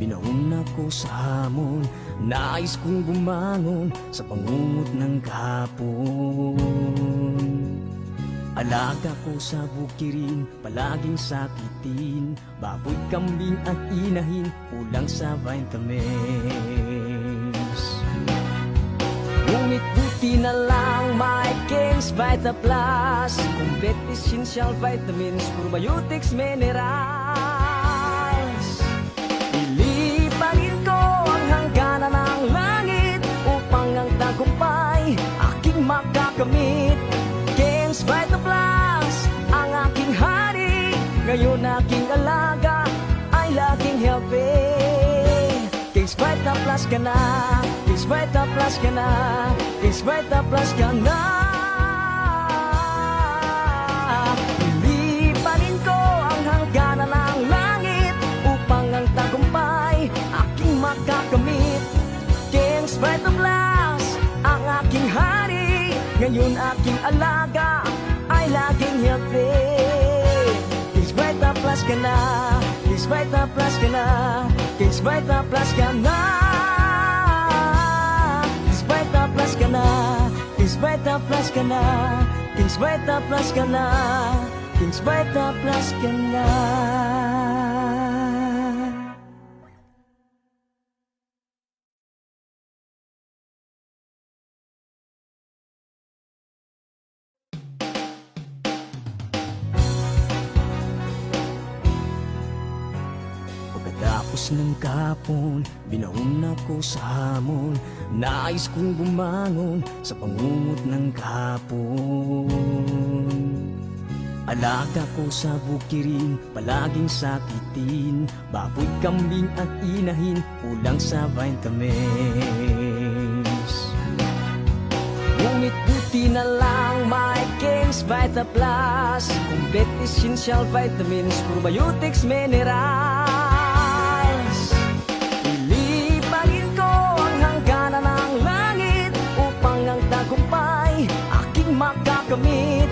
Binaon ako sa hamon, nais kong bumangon sa pangungot ng kahapon. Alaga ko sa bukirin, palaging sakitin, baboy, kambing at inahin, kulang sa vitamins. Ngunit buti na lang may King's Vita Plus, complete essential vitamins, probiotics, minerals. Ilipangin ko ang hangganan ng langit upang ang tagumpay aking makakamit. King's Vita Plus, ang aking hari, ngayon aking alaga ay laging healthy. King's Vita Plus ka na, King's Vita Plus ka na, King's Vita Plus ka na. Ilipanin ko ang hangganan ng langit upang ang tagumpay aking makakamit. King's Vita Plus, ang aking hari, ngayon aking alaga ay laging healthy. King's Vita Plus ka na, King's Vita Plus ka na, King's Vita Plus ka na. King's Vita Plus ka na, King's Vita Plus ka na, King's Vita Plus ka na, King's Vita Plus ka na. Pagkatapos ng kahapon, binaon ako sa hamon, nais kong bumangon sa pangungot ng kahapon. Alaga ko sa bukirin, palaging sakitin, baboy, kambing at inahin, kulang sa vitamins. Ngunit buti na lang may King's Vita Plus, complete essential vitamins, probiotics, minerals. Ilipangin ko ang hangganan ng langit upang ang tagumpay aking makakamit.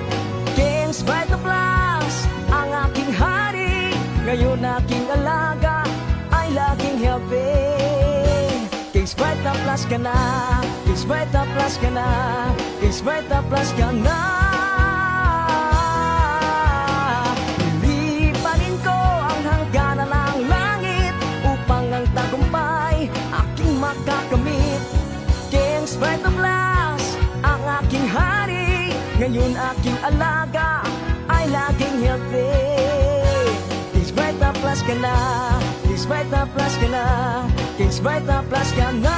King's Vita Plus, ang aking hari, ngayon aking alaga ay laging healthy. King's Vita Plus ka na, King's Vita Plus ka na, King's Vita Plus ka na. Ilipanin ko ang hangganan ng langit upang ang tagumpay aking makakamit. King's Vita Plus, ang aking hari, ngayon aking alaga ay laging healthy. King's Vita Plus ka na, King's Vita Plus ka na, King's Vita Plus ka na.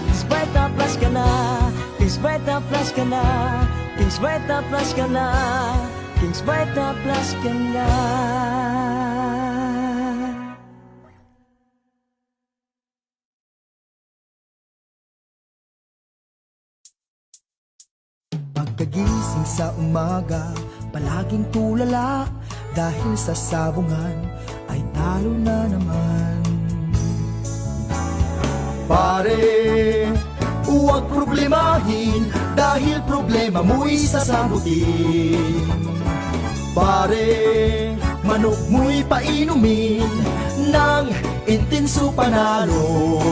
King's Vita Plus ka na, King's Vita Plus ka na, King's Vita Plus ka na, King's Vita Plus ka na. Gigising sa umaga, palaging tulala, dahil sa sabungan ay talo na naman. Pare, huwag problemahin, dahil problema mo'y sasagutin. Pare, manok mo'y painumin ng intenso panalo.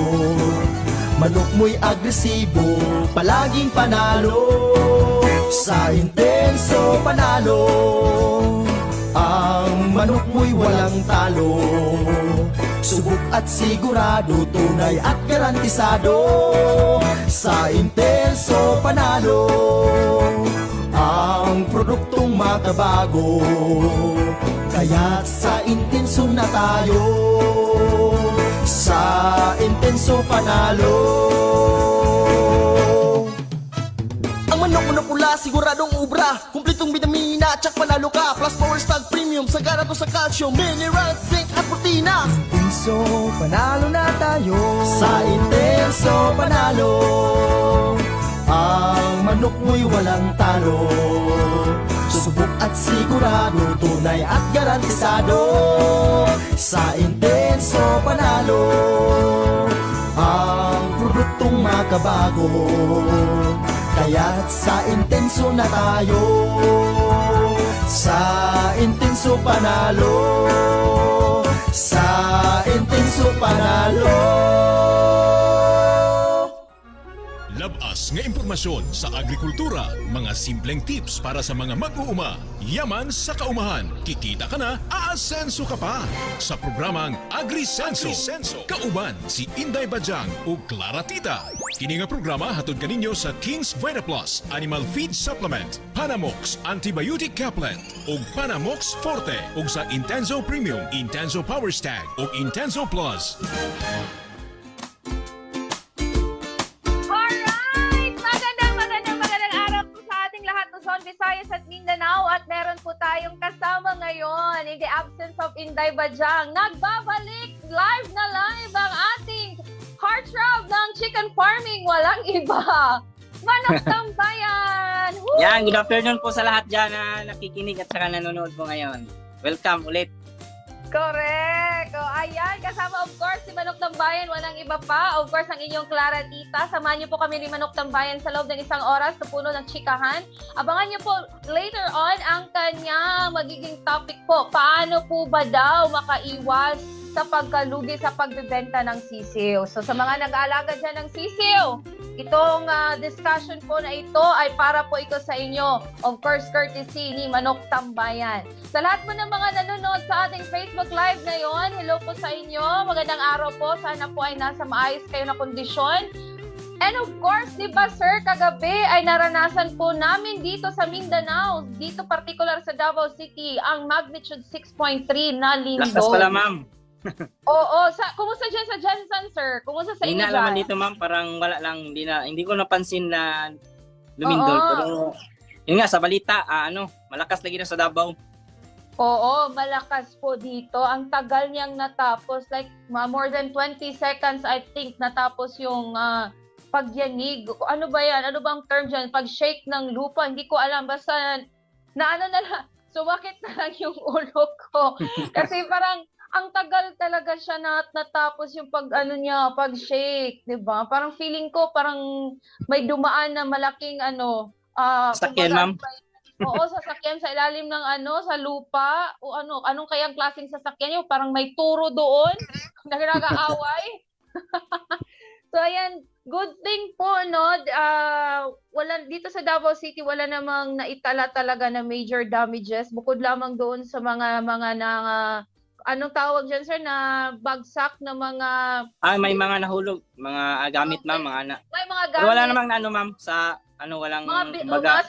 Manok mo'y agresibo, palaging panalo. Sa intenso panalo, ang manok mo'y walang talo. Subok at sigurado, tunay at garantisado. Sa intenso panalo, ang produktong makabago. Kaya't sa intenso na tayo, sa intenso panalo. Ang manok pula, siguradong ubra, kumpletong bitamina, tsak panalo ka. Plus power stag premium, sagana to sa calcium, minerals, zinc at protina. Intenso panalo na tayo, sa intenso panalo. Ang manok mo'y walang talo. Subok at sigurado, tunay at garantisado. Sa intenso panalo, ang produktong makabago. Kaya't sa intenso na tayo, sa intenso panalo. Sa intenso panalo. Labas nga impormasyon sa agrikultura, mga simpleng tips para sa mga mag-uuma. Yaman sa kaumahan, kikita ka na, aasenso ka pa. Sa programang AgriSenso, kauban si Inday Bajang o Clara Tita. Kini nga programa hatod kaninyo sa King's Vita Plus Animal Feed Supplement, Panamox Antibiotic Caplet ug Panamox Forte ug sa Intenso Premium, Intenso Power Stag ug Intenso Plus. Visayas at Mindanao at meron po tayong kasama ngayon in the absence of Inday Bajang. Nagbabalik live na live ang ating heartthrob ng chicken farming. Walang iba. Manok Tambayan! Yan, good afternoon po sa lahat dyan na nakikinig at saka nanonood po ngayon. Welcome ulit. Correct! O, ayan, kasama of course si Manok Tambayan, walang iba pa. Of course, ang inyong Clara Tita. Samahan niyo po kami ni Manok Tambayan sa loob ng isang oras sa puno ng chikahan. Abangan niyo po later on ang kanya magiging topic po. Paano po ba daw makaiwas sa pagkalugi sa pagbebenta ng sisiw? So sa mga nag-aalaga dyan ng sisiw, itong discussion po na ito ay para po ito sa inyo. Of course, courtesy ni Manok Tambayan. Sa lahat po ng mga nanonood sa ating Facebook Live ngayon, hello po sa inyo. Magandang araw po. Sana po ay nasa maayos kayo na kondisyon. And of course, di ba sir, kagabi ay naranasan po namin dito sa Mindanao, dito particular sa Davao City, ang magnitude 6.3 na lindol. Lakas pala, ma'am. Oo, kumusta dyan sa Jensen, sir? Kumusta sa inyo Hindi na dyan? naman dito, ma'am. Parang wala lang. Hindi ko napansin na lumindol. Oo. Pero yun nga, sa balita, malakas lagi na sa Davao. Oo, malakas po dito. Ang tagal niyang natapos. Like, more than 20 seconds, I think, natapos yung pagyanig. Ano ba yan? Ano bang term dyan? Pag-shake ng lupa. Hindi ko alam. Basta, na lang, sumakit na lang yung ulo ko. Kasi parang, ang tagal talaga siya natapos yung pag-shake, 'di ba? Parang feeling ko parang may dumaan na malaking Sakyan, ma'am. Oo, sasakyan sa ilalim ng sa lupa o anong kayang klaseng sasakyan yun? Parang may turo doon na nag-aaway. So ayan, good thing po wala dito sa Davao City wala namang naitala talaga na major damages bukod lamang doon sa mga anong tawag dyan, sir, na bagsak na mga... May mga nahulog, mga gamit, ma'am, May mga gamit. Pero wala namang ma'am, sa walang, kumbaga...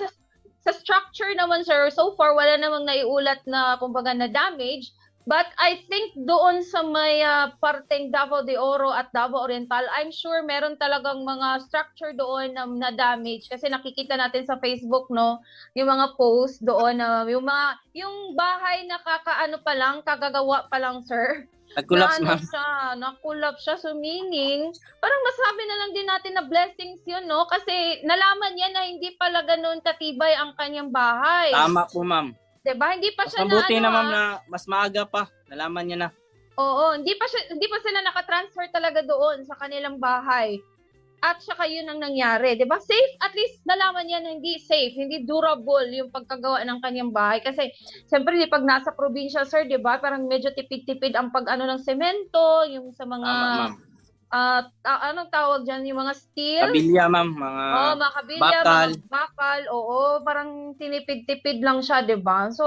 Sa structure naman, sir, so far, wala namang naiulat na, kumbaga, na damage. But I think doon sa may parteng Davao de Oro at Davao Oriental, I'm sure meron talagang mga structure doon na damage. Kasi nakikita natin sa Facebook, no, yung mga post doon, yung bahay na kagagawa pa lang, sir. Nag-collapse, na ano ma'am. siya, na-collapse siya. So meaning, parang masabi na lang din natin na blessings yun, no? Kasi nalaman niya na hindi pala ganun katibay ang kanyang bahay. Tama po, ma'am. Diba? Hindi pa Mas siya mabuti na, na, ano, ma'am, na mas maaga pa. Nalaman niya na. Oo, hindi pa sila nakatransfer talaga doon sa kanilang bahay. At saka yun ang nangyari, 'di ba? Safe, at least nalaman niya na hindi safe, hindi durable yung pagkagawa ng kanyang bahay kasi siyempre di pag nasa probinsya, sir, 'di ba? Parang medyo tipid-tipid ang pag-ano ng semento, yung sa mga Tama, ma'am. anong tawag diyan, yung mga steel. Kabilya, ma'am. Mga Oh, mga kabilya, bakal. mga bakal, oo, parang tinipid-tipid lang siya, 'di ba? So,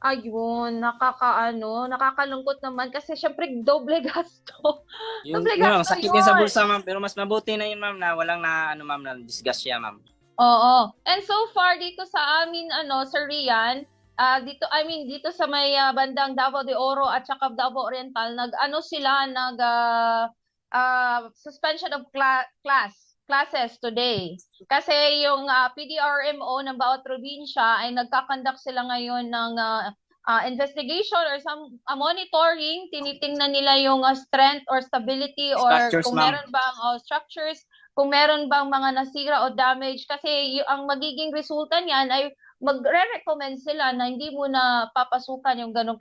ayun, nakakalungkot naman kasi syempre doble gasto. Yung, Doble yun, gasto sakit din sa yun. bulsa, ma'am. Pero mas mabuti na yun, ma'am, na walang ma'am, na disgust siya, ma'am. Oo. And so far dito sa amin Sir Rian, dito sa may bandang Davao de Oro at saka Davao Oriental, suspension of classes today. Kasi yung PDRMO ng bawat probinsya ay nagkakandak sila ngayon ng investigation or some monitoring, tinitingnan nila yung strength or stability or Structures, kung ma'am. meron bang structures, kung meron bang mga nasira o damage kasi ang magiging resulta niyan ay magre-recommend sila na hindi mo na papasukan yung ganong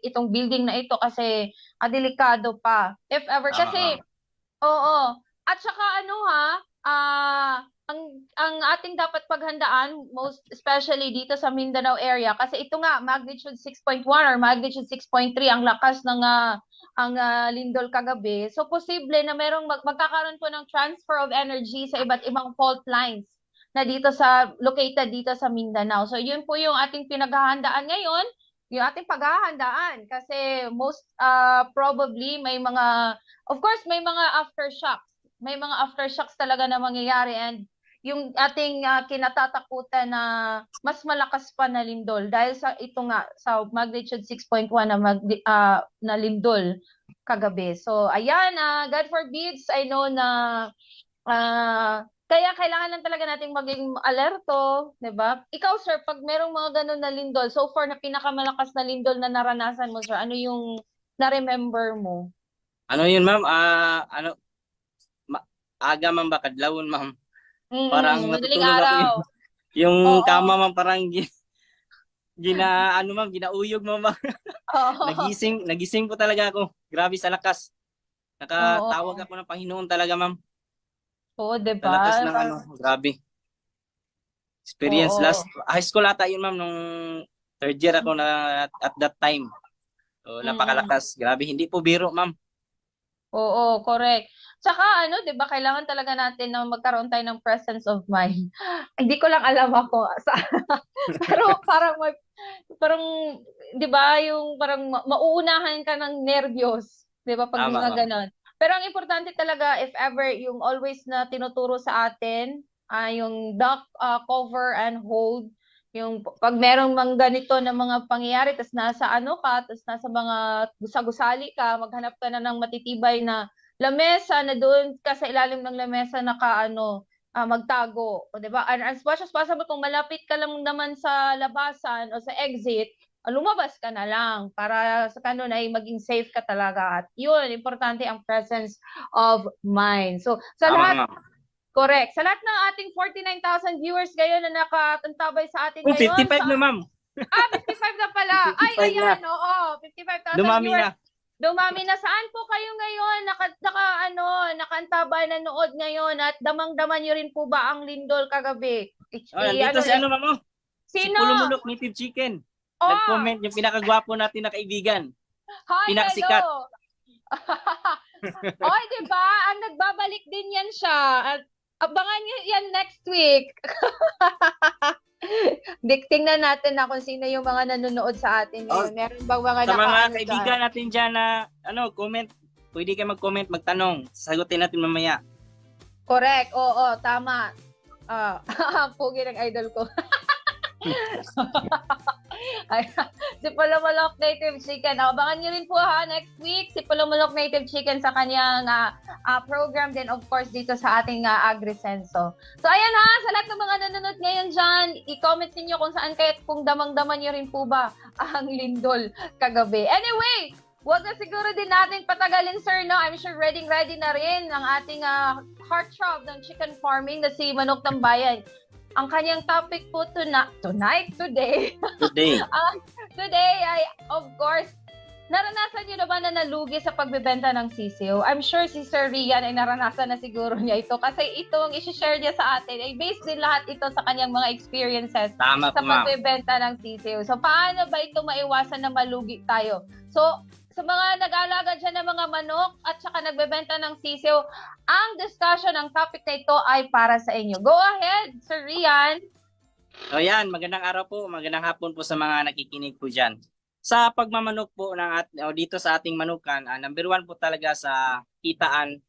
itong building na ito kasi delikado pa. If ever Tama, kasi ma'am. oo. At saka ang ating dapat paghandaan, most especially dito sa Mindanao area, kasi ito nga, magnitude 6.1 or magnitude 6.3 ang lakas ng lindol kagabi. So, posible na magkakaroon po ng transfer of energy sa iba't ibang fault lines na located dito sa Mindanao. So, yun po yung ating pinaghahandaan ngayon, yung ating paghahandaan. Kasi most probably of course, may mga aftershocks. May mga aftershocks talaga na mangyayari and yung ating kinatatakutan na mas malakas pa na lindol dahil sa magnitude 6.1 na lindol kagabi. So ayan, God forbids, I know na kaya kailangan lang talaga nating maging alerto, 'di ba? Ikaw sir, pag merong mga ganun na lindol, so far na pinakamalakas na lindol na naranasan mo sir, ano yung na-remember mo? Ano yun, ma'am? Aga, ma'am, ba? Kadlawon, ma'am. Parang Madaling natutulog ako. araw. Yung Oo. kama, ma'am, parang ma'am, ginauyog, ma'am. Oo. Nagising po talaga ako. Grabe sa lakas. Nakatawag Oo. ako ng Panginoon talaga, ma'am. Oo, Sa 'di lakas ba? ng grabe. Experience Oo. last high school ata yun, ma'am, nung third year ako na at that time. So, napakalakas. Grabe, hindi po biro, ma'am. Oo, correct. Tsaka 'di ba, kailangan talaga natin na magkaroon tayo ng presence of mind. Hindi ko lang alam ako pero parang 'di ba, yung parang mauunahan ka ng nerbiyos, 'di ba, pag Tama, mga ma'am. ganon. Pero ang importante talaga, if ever, yung always na tinuturo sa atin, yung duck, cover and hold. Yung pag merong ganito na mga pangyayari, tas nasa tas nasa mga gusali ka, maghanap ka na ng matitibay na lamesa na doon ka sa ilalim ng lamesa magtago. O, 'di ba? And as much as possible, kung malapit ka lang naman sa labasan o sa exit, lumabas ka na lang para sa kanon ay maging safe ka talaga. At yun, importante ang presence of mind. So, sa Tama, lahat, ma'am. correct. Sa lahat ng ating 49,000 viewers ngayon na nakatantabay sa atin Oh, ngayon. 55 na, ma'am. 55 na pala. 55 Ayan, oo. 55,000 Dumami viewers. na. Dumami na. Saan po kayo ngayon? Nakaantabay, nanood ngayon at damang-daman nyo rin po ba ang lindol kagabi? Nandito si ma'am, oh. Si Sino? Pulumulok Native Chicken. Oh, Nag-comment yung pinakagwapo natin na kaibigan. hi, Pinaksikat. hello. Oy, di ba? Ang nagbabalik din yan siya. At abangan nyo yan next week. Tingnan natin na kung sino yung mga nanonood sa atin ngayon. Meron bang mga Sa mga nakaano kaibigan natin dyan na comment, pwede kayo mag-comment, magtanong. Sagutin natin mamaya. Correct. Oo, tama. Pugi ng idol ko. Si Palamalok Native Chicken. Abangan nyo rin po next week si Palamalok Native Chicken sa kanyang program din, of course, dito sa ating AgriSenso. So ayan sa lahat ng mga nanonood ngayon dyan, i-comment niyo kung saan kayo, kung damang-daman nyo rin po ba ang lindol kagabi. Anyway, Huwag na siguro din natin patagalin, sir, no? I'm sure ready na rin ang ating heartthrob ng chicken farming na si Manok Tambayan. Ang kanyang topic po today today ay, of course, naranasan niyo na ba na nalugi sa pagbebenta ng sisiw? I'm sure si Sir Rian ay naranasan na siguro niya ito kasi itong isi-share niya sa atin ay based din lahat ito sa kanyang mga experiences Tama sa po, ma'am. pagbebenta ng sisiw. So, paano ba ito maiwasan na malugi tayo? So, sa mga nag-aalaga dyan ng mga manok at saka nagbebenta ng sisiw, ang discussion, ang topic na ito ay para sa inyo. Go ahead, Sir Rian. So yan, magandang araw po, magandang hapon po sa mga nakikinig po dyan. Sa pagmamanok po dito sa ating manukan, number 1 po talaga sa kitaan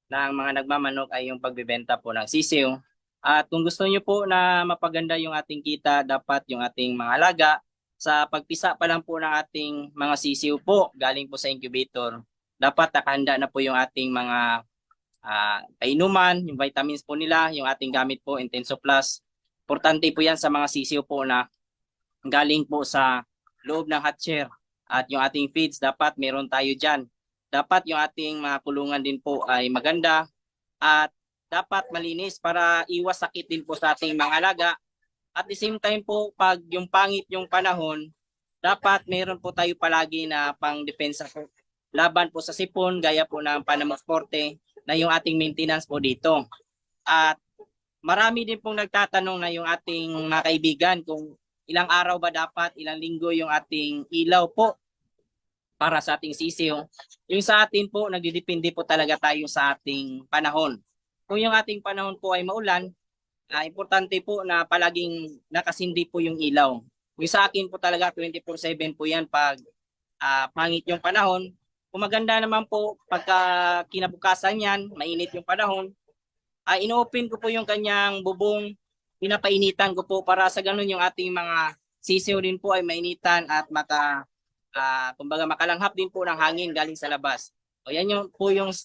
ng mga nagmamanok ay yung pagbebenta po ng sisiw. At kung gusto niyo po na mapaganda yung ating kita, dapat yung ating mga alaga, sa pagpisa pa lang po ng ating mga sisiw po, galing po sa incubator, dapat nakahanda na po yung ating mga kainuman, yung vitamins po nila, yung ating gamit po, Intenso Plus. Importante po yan sa mga sisiw po na galing po sa loob ng hatcher. At yung ating feeds, dapat meron tayo dyan. Dapat yung ating mga kulungan din po ay maganda at dapat malinis para iwas sakit din po sa ating mga alaga. At the same time po, pag yung pangit yung panahon, dapat meron po tayo palagi na pang-depensa po. Laban po sa sipon, gaya po ng Panamosporte, na yung ating maintenance po dito. At marami din pong nagtatanong na yung ating mga kaibigan kung ilang araw ba dapat, ilang linggo yung ating ilaw po para sa ating sisiw. Yung sa atin po, nagdidepende po talaga tayo sa ating panahon. Kung yung ating panahon po ay maulan, importante po na palaging nakasindi po yung ilaw. Yung sa akin po talaga 24/7 po yan pag pangit yung panahon. Kung maganda naman po pagka kinabukasan yan, mainit yung panahon, ino-open ko po yung kanyang bubong, pinapainitan ko po para sa ganun yung ating mga sisiw din po ay mainitan at kumbaga makalanghap din po ng hangin galing sa labas. O yan yung po yung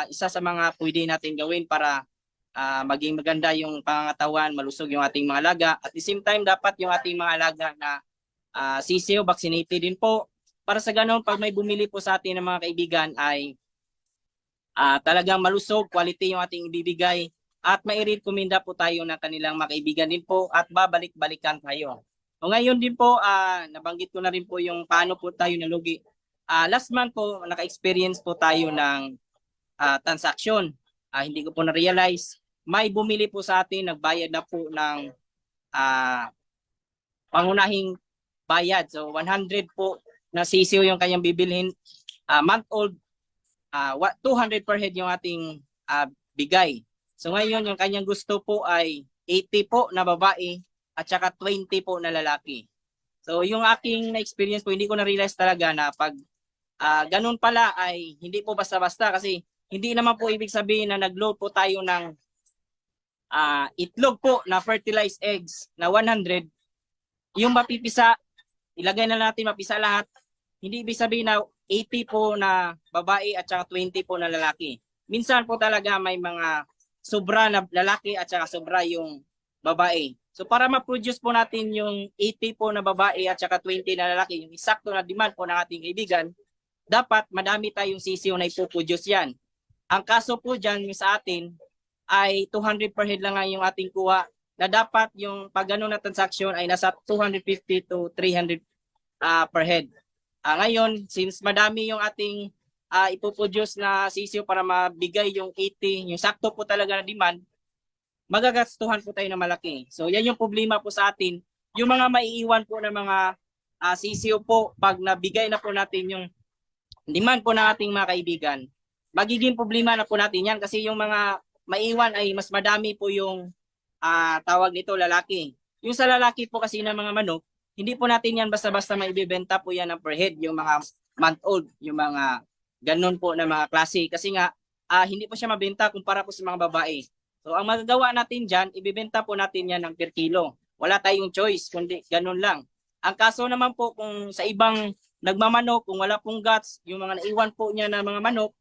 isa sa mga pwede natin gawin para maging maganda yung pangangatawan, malusog yung ating mga alaga. At the same time, dapat yung ating mga alaga na sisiw, vaccinated din po. Para sa ganun, pag may bumili po sa atin ng mga kaibigan ay talagang malusog, quality yung ating ibibigay. At mai-recommenda po tayo ng kanilang mga kaibigan din po at babalik-balikan tayo. O ngayon din po, nabanggit ko na rin po yung paano po tayo nalugi. Last month po, naka-experience po tayo ng transaction. Hindi ko po na-realize. May bumili po sa atin, nagbayad na po ng pangunahing bayad. So 100 po na sisiw yung kanyang bibilhin. Month-old, 200 per head yung ating bigay. So ngayon, yung kanyang gusto po ay 80 po na babae at saka 20 po na lalaki. So yung aking na-experience po, hindi ko na-realize talaga na pag ganun pala ay hindi po basta-basta kasi hindi naman po ibig sabihin na nag-load po tayo ng itlog po na fertilized eggs na 100. Yung mapipisa, ilagay na natin mapisa lahat. Hindi ibig sabihin na 80 po na babae at saka 20 po na lalaki. Minsan po talaga may mga sobra na lalaki at saka sobra yung babae. So para ma-produce po natin yung 80 po na babae at saka 20 na lalaki, yung eksakto na demand po ng ating kaibigan, dapat madami tayong sisiw na ipoproduce yan. Ang kaso po dyan yung sa atin ay 200 per head lang nga yung ating kuha na dapat yung pag ganun na transaction ay nasa 250 to 300 per head. Ngayon, since madami yung ating ipoproduce na sisiw para mabigay yung 80, yung sakto po talaga na demand, magagastuhan po tayo na malaki. So yan yung problema po sa atin. Yung mga maiiwan po na mga sisiw po, pag nabigay na po natin yung demand po ng ating mga kaibigan, magiging problema na po natin yan kasi yung mga maiwan ay mas madami po yung tawag nito lalaki. Yung sa lalaki po kasi ng mga manok, hindi po natin yan basta-basta maibibenta po yan ng per head, yung mga month-old, yung mga ganun po na mga klase. Kasi nga, hindi po siya mabenta kumpara po sa mga babae. So ang magagawa natin dyan, ibibenta po natin yan ng per kilo. Wala tayong choice, kundi ganun lang. Ang kaso naman po kung sa ibang nagmamanok, kung wala pong guts, yung mga naiwan po niya na mga manok,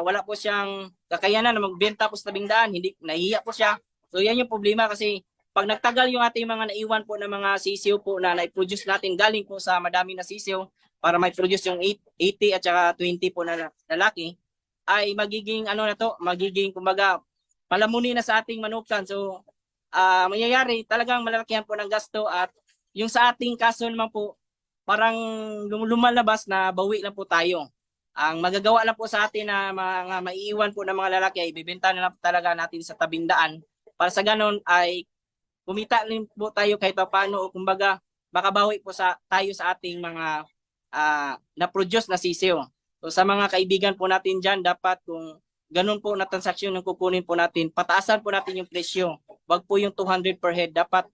wala po siyang kakayanan na magbenta po sa tabing daan, hindi nahihiya po siya. So yan yung problema kasi pag nagtagal yung ating mga naiwan po na mga sisiw po na na-produce natin galing po sa madami na sisiw, para ma-produce yung 80 at saka 20 po na lalaki, ay magiging magiging kumbaga palamuni na sa ating manukan. So mangyayari talagang malalakihan po ng gasto, at yung sa ating kaso naman po parang lumalabas na bawi lang po tayo. Ang magagawa lang po sa atin na mga maiiwan po ng mga lalaki ay ibibenta na lang talaga natin sa tabindaan, para sa ganon ay kumita rin po tayo kahit paano, o kumbaga makabawi po tayo sa ating mga na-produce na sisiw. So sa mga kaibigan po natin dyan, dapat kung ganun po na transaksyon yung kukunin po natin, pataasan po natin yung presyo. Wag po yung 200 per head, dapat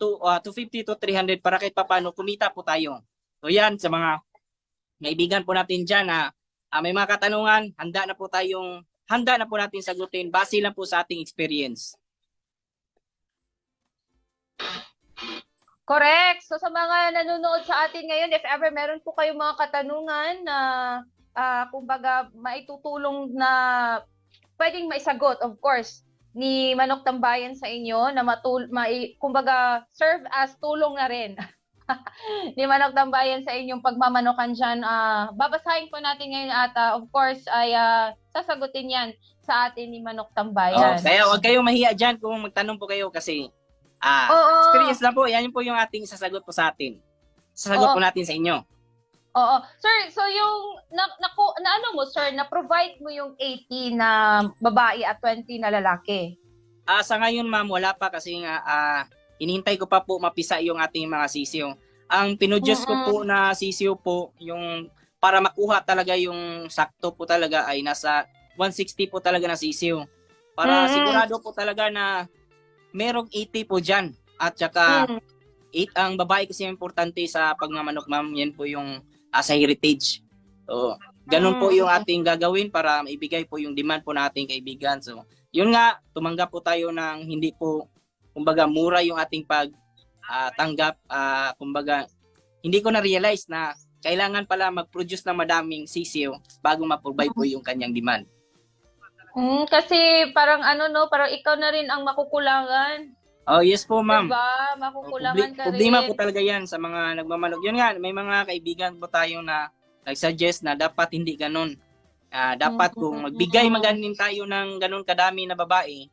250 to 300 para kahit paano kumita po tayo. So yan, sa mga kaibigan po natin dyan na may mga katanungan, handa na po natin sagutin base lang po sa ating experience. Correct. So sa mga nanonood sa atin ngayon, if ever meron po kayong mga katanungan na kumbaga maitutulong na pwedeng maisagot, of course, ni Manok Tambayan sa inyo na kumbaga serve as tulong na rin ni Manok Tambayan sa inyong pagmamanokan dyan. Babasahin po natin ngayon at of course ay sasagutin yan sa atin ni Manok Tambayan. Kaya huwag kayong mahiya dyan kung magtanong po kayo, kasi experience lang po. Yan po yung ating sasagot po sa atin. Sasagot po natin sa inyo. Oo. Sir, so yung na-provide mo yung 80 na babae at 20 na lalaki? Sa ngayon ma'am, wala pa, kasi nga hinihintay ko pa po mapisa yung ating mga sisiw. Ang pinudyos ko po na sisiw po, yung para makuha talaga yung sakto po talaga, ay nasa 160 po talaga na sisiw. Para sigurado po talaga na merong 80 po dyan. At saka ang babae kasi importante sa pagmamanok ma'am, yan po yung sa heritage. So, ganun po yung ating gagawin para maibigay po yung demand po nating kaibigan. So, yun nga, tumanggap po tayo ng hindi po, kumbaga, mura yung ating tanggap. Kumbaga, hindi ko na-realize na kailangan pala mag-produce ng madaming sisiw bago ma-provide po yung kanyang demand. Kasi parang parang ikaw na rin ang makukulangan. Oh, yes po, ma'am. Diba? Makukulangan ka rin. Problema po talaga yan sa mga nagmamanok. Yun nga, may mga kaibigan po tayo na nag-suggest na dapat hindi ganun. Dapat kung magbigay maganin tayo ng ganun kadami na babae,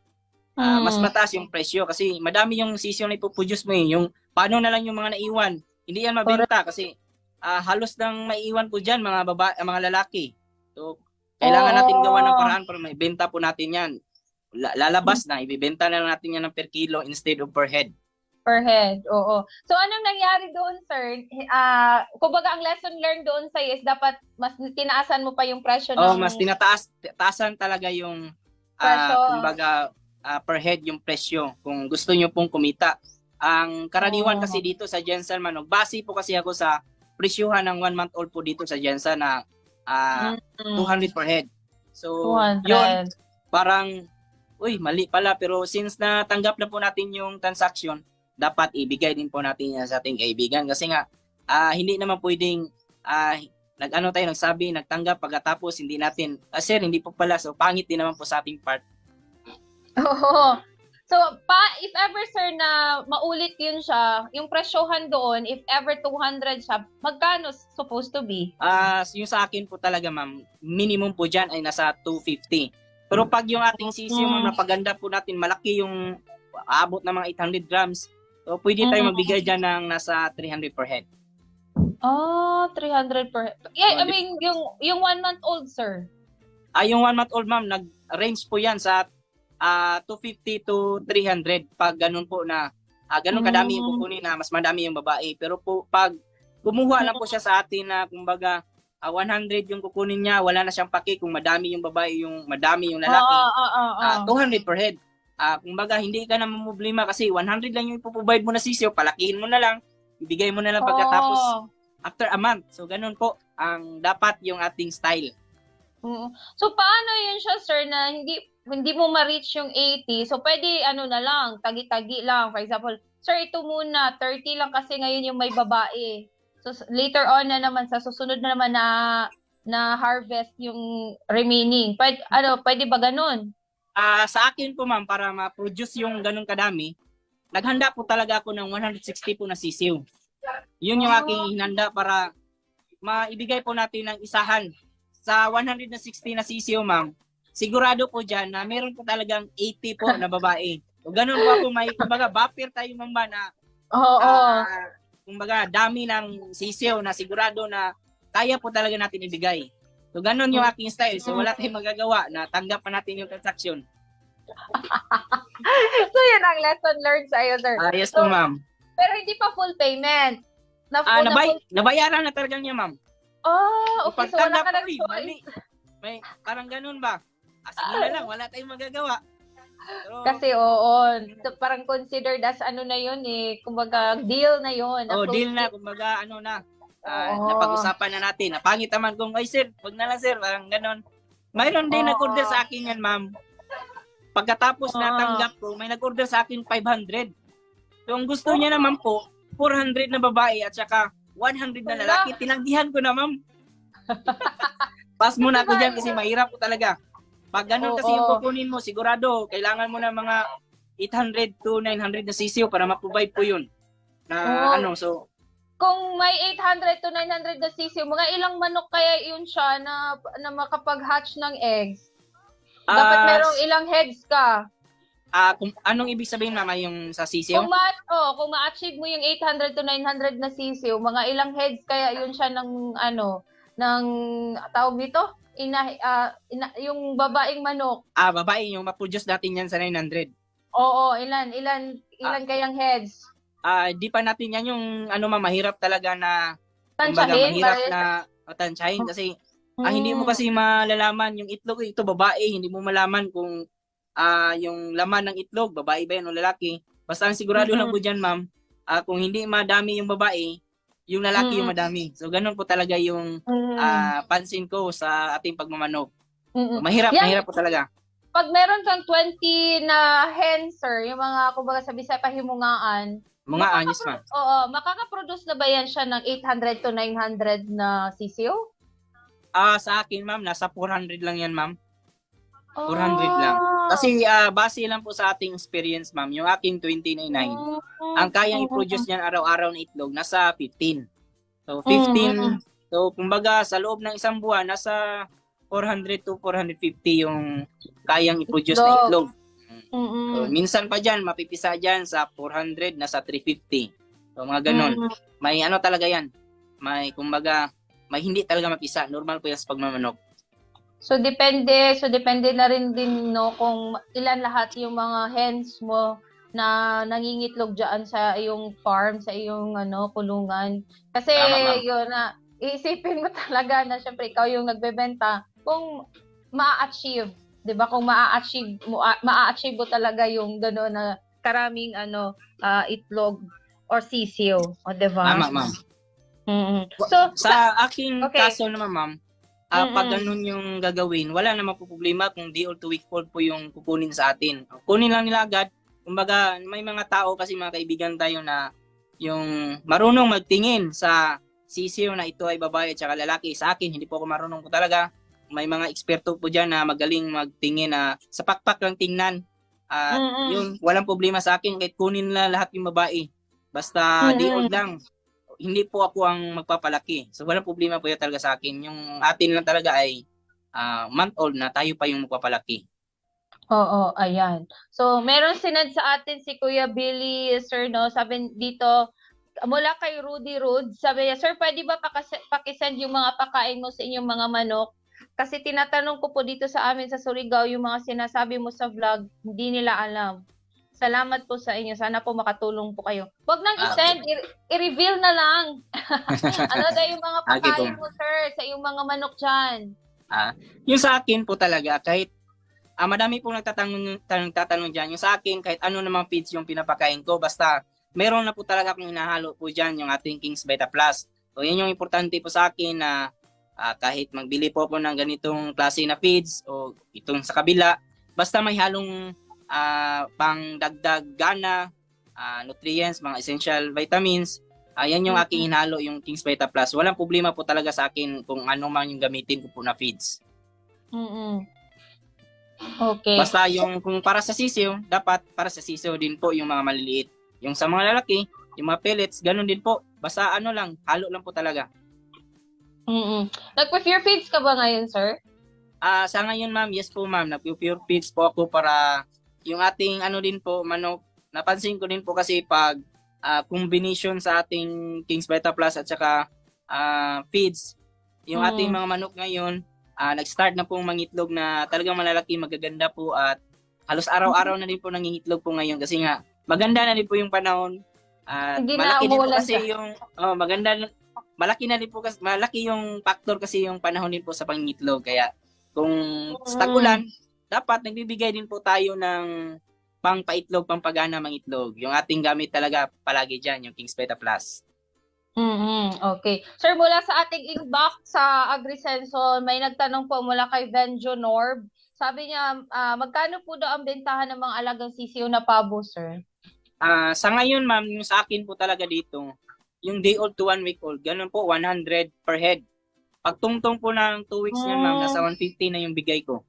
mas mataas yung presyo. Kasi madami yung sisiyo na ipoproduce mo eh. Yung paano na lang yung mga naiwan. Hindi yan mabenta kasi halos nang maiwan po dyan mga lalaki. So, kailangan natin gawa ng paraan para maibenta po natin yan. Lalabas na, ibibenta na lang natin yan ng per kilo instead of per head. Per head, oo. So anong nangyari doon, sir? Kumbaga ang lesson learned doon sa'yo is dapat mas tinaasan mo pa yung presyo ng... mas taasan talaga yung kumbaga per head yung presyo kung gusto nyo pong kumita. Ang karaniwan kasi dito sa Jensen Manok, base po kasi ako sa presyuhan ng 1 month old po dito sa Jensen na 200 per head. So, 200. yun, parang, mali pala. Pero since natanggap na po natin yung transaction, dapat ibigay din po natin yan sa ating kaibigan. Kasi nga, hindi naman pwedeng, nagtanggap pagkatapos hindi natin, sir, hindi po pala. So, pangit din naman po sa ating part. Oo. So, if ever, sir, na maulit yun siya, yung presyohan doon, if ever 200 siya, magkano supposed to be? Yung sa akin po talaga, ma'am, minimum po dyan ay nasa 250. Pero pag yung ating sisiyo, ma'am, napaganda po natin, malaki yung aabot ng mga 800 grams, so pwede tayo magbigay dyan ng nasa 300 per head. 300 per head. Yeah, I mean, yung 1 month old, sir. Yung 1 month old, ma'am, nag-range po yan sa 250 to 300 pag ganun po na ganun kadami yung kukunin na mas madami yung babae. Pero po pag kumuha lang po siya sa atin na kumbaga 100 yung kukunin niya, wala na siyang paki kung madami yung babae, yung madami yung lalaki. 200 per head. Kumbaga hindi ka na mamumblema kasi 100 lang yung ipoprovide mo na sisiyo, palakihin mo na lang, ibigay mo na lang pagkatapos after a month. So ganun po ang dapat yung ating style. So paano yun siya, sir, na hindi mo ma-reach yung 80, so pwede na lang, tagi-tagi lang. For example, sir, ito muna, 30 lang kasi ngayon yung may babae. So later on na naman, sa susunod na naman na harvest yung remaining. Pwede ba ganun? Sa akin po, ma'am, para ma-produce yung ganun kadami, naghanda po talaga ako ng 160 po na sisiw. Yun yung aking hinanda para maibigay po natin ng isahan sa 160 na sisiyo, ma'am, sigurado po dyan na meron po talagang 80 po na babae. O ganun po ako, may, kumbaga, buffer tayo, ma'am, ba, na Oo. kumbaga, dami ng sisiyo na sigurado na kaya po talaga natin ibigay. So, ganun yung aking style. So, wala tayong magagawa na tanggap pa natin yung transaction. So, yun ang lesson learned sa'yo, sir. Yes po, ma'am. Pero hindi pa full payment. Na full, Nabayaran na talaga niya, ma'am. Oh, okay. So, wala Pagtanggap ka po ng rin, choice. mali. May, parang ganun ba? Sige na lang, wala tayong magagawa. Pero, Kasi oo, so, parang considered as ano na yun eh, kumbaga deal na yun. oh, Close deal na, deal. kumbaga, ano na. Oo. Napag-usapan na natin. Napangit naman kung, ay sir, wag na lang sir, parang ganun. Mayroon din Oo. nag-order sa akin yan, ma'am. Pagkatapos Oo. natanggap ko, may nag-order sa akin 500. So, ang gusto niya naman po, 400 na babae at saka 100 na lalaki. Tinanggihan ko na, ma'am. Pass muna ako dyan kasi mahirap po talaga. Pag ganun kasi yung Oo. kukunin mo, sigurado, kailangan mo na mga 800 to 900 na sisiyo para ma-provide po yun. Na Oo. so, Kung may 800 to 900 na sisiyo, mga ilang manok kaya yun siya na makapag-hatch ng eggs? Dapat merong ilang heads ka. kung anong ibig sabihin, mama, yung sa sisiyo? Kung ma-achieve mo yung 800 to 900 na sisiyo, mga ilang heads kaya yun siya ng ng tawag dito? Yung babaeng manok. Babae, yung ma-produce natin yan sa 900. Oo, ilan kayang heads? Di pa natin yan yung mahirap talaga na kumbaga Tansyahin? mahirap na tansyahin kasi hindi mo kasi malalaman yung itlog ito babae, hindi mo malaman kung yung laman ng itlog babae ba yan o lalaki. Basta ang sigurado lang po diyan, ma'am, kung hindi madami yung babae, yung lalaki yung madami. So ganun po talaga yung pansin ko sa ating pagmamanok. Mahirap po talaga. Pag meron kang 20 na hen, sir, yung mga kumbaga sa Bisaya pahimungaan, Mga anyos, ma'am. Oo, makaka-produce na ba yan siya ng 800 to 900 na sisiyo? Sa akin, ma'am, nasa 400 lang yan, ma'am. 400 lang. Kasi base lang po sa ating experience, ma'am, yung aking 29, ang kayang i-produce niyan araw-araw na itlog, nasa 15. So, 15. So, kumbaga, sa loob ng isang buwan, nasa 400 to 450 yung kayang i-produce na itlog. So, minsan pa dyan, mapipisa dyan sa 400, nasa 350. So, mga ganon. May talaga yan. May, kumbaga, may hindi talaga mapisa. Normal po yan sa pagmamanok. So depende na rin din kung ilan lahat yung mga hens mo na nangingitlog diyan sa iyong farm, sa iyong kulungan. Kasi Tama, yun na iisipin mo talaga na syempre ikaw yung nagbebenta kung ma-achieve, 'di ba? Kung ma-achieve mo talaga yung gano'n na karaming itlog or sisiyo, o 'di ba? Tama, ma'am. So Sa aking okay. kaso naman, ma'am, pag ganun yung gagawin, wala namang problema kung day or 2 week old po yung kukunin sa atin. Kunin lang nila agad. Kumbaga, may mga tao kasi mga kaibigan tayo na yung marunong magtingin sa sisiyo na ito ay babae at saka lalaki. Sa akin, hindi po ako marunong po talaga. May mga eksperto po dyan na magaling magtingin na sa pakpak lang tingnan. Yun, walang problema sa akin kahit kunin na lahat yung babae. Basta day old lang. Hindi po ako ang magpapalaki. So, walang problema po yun talaga sa akin. Yung atin lang talaga ay month old na tayo pa yung magpapalaki. Oo, ayan. So, meron sinad sa atin si Kuya Billy, sir, no? Sabi dito, mula kay Rudy Rhodes, sabi niya, sir, pwede ba pakisend yung mga pakain mo sa inyong mga manok? Kasi tinatanong ko po dito sa amin sa Surigao, yung mga sinasabi mo sa vlog, hindi nila alam. Salamat po sa inyo. Sana po makatulong po kayo. Huwag nang i-send, i-reveal na lang. Ano daw yung mga pakain mo, sir, sa iyong mga manok dyan? Yung sa akin po talaga, kahit madami pong nagtatanong dyan, yung sa akin, kahit ano namang feeds yung pinapakain ko, basta meron na po talaga akong inahalo po dyan, yung ating King's Beta Plus. So, yan yung importante po sa akin na kahit magbili po ako ng ganitong klase na feeds o itong sa kabila, basta may halong pang dagdag gana, nutrients, mga essential vitamins, yan yung aking hinalo, yung King's Beta Plus. Walang problema po talaga sa akin kung ano man yung gamitin ko po na feeds. Okay. Basta yung kung para sa sisiyo, dapat para sa sisiyo din po yung mga maliliit. Yung sa mga lalaki, yung mga pellets, ganun din po. Basta halo lang po talaga. Nag-pure feeds ka ba ngayon, sir? Sa ngayon ma'am, yes po ma'am, nag-pure feeds po ako para yung ating ano din po, manok, napansin ko din po kasi pag combination sa ating King's Beta Plus at saka feeds, yung ating mga manok ngayon, nag-start na pong mangitlog na talagang malalaki, magaganda po at halos araw-araw na din po nangingitlog po ngayon kasi nga maganda na din po yung panahon at Hindi na malaki din po umuulan kasi yung malaki na din po kasi malaki yung factor kasi yung panahon din po sa pangingitlog kaya kung sa tag-ulan, dapat nagbibigay din po tayo ng pang-paitlog, pang-pagana mangitlog. Yung ating gamit talaga palagi dyan, yung King's Beta Plus. Okay. Sir, mula sa ating inbox sa AgriSenso, may nagtanong po mula kay Benjo Norb. Sabi niya, magkano po daw ang bentahan ng mga alagang sisiyo na pabo, sir? Sa ngayon, ma'am, yung sa akin po talaga dito, yung day old to 1 week old, ganun po, 100 per head. Pag tungtong po ng 2 weeks niyan, ma'am, nasa 150 na yung bigay ko.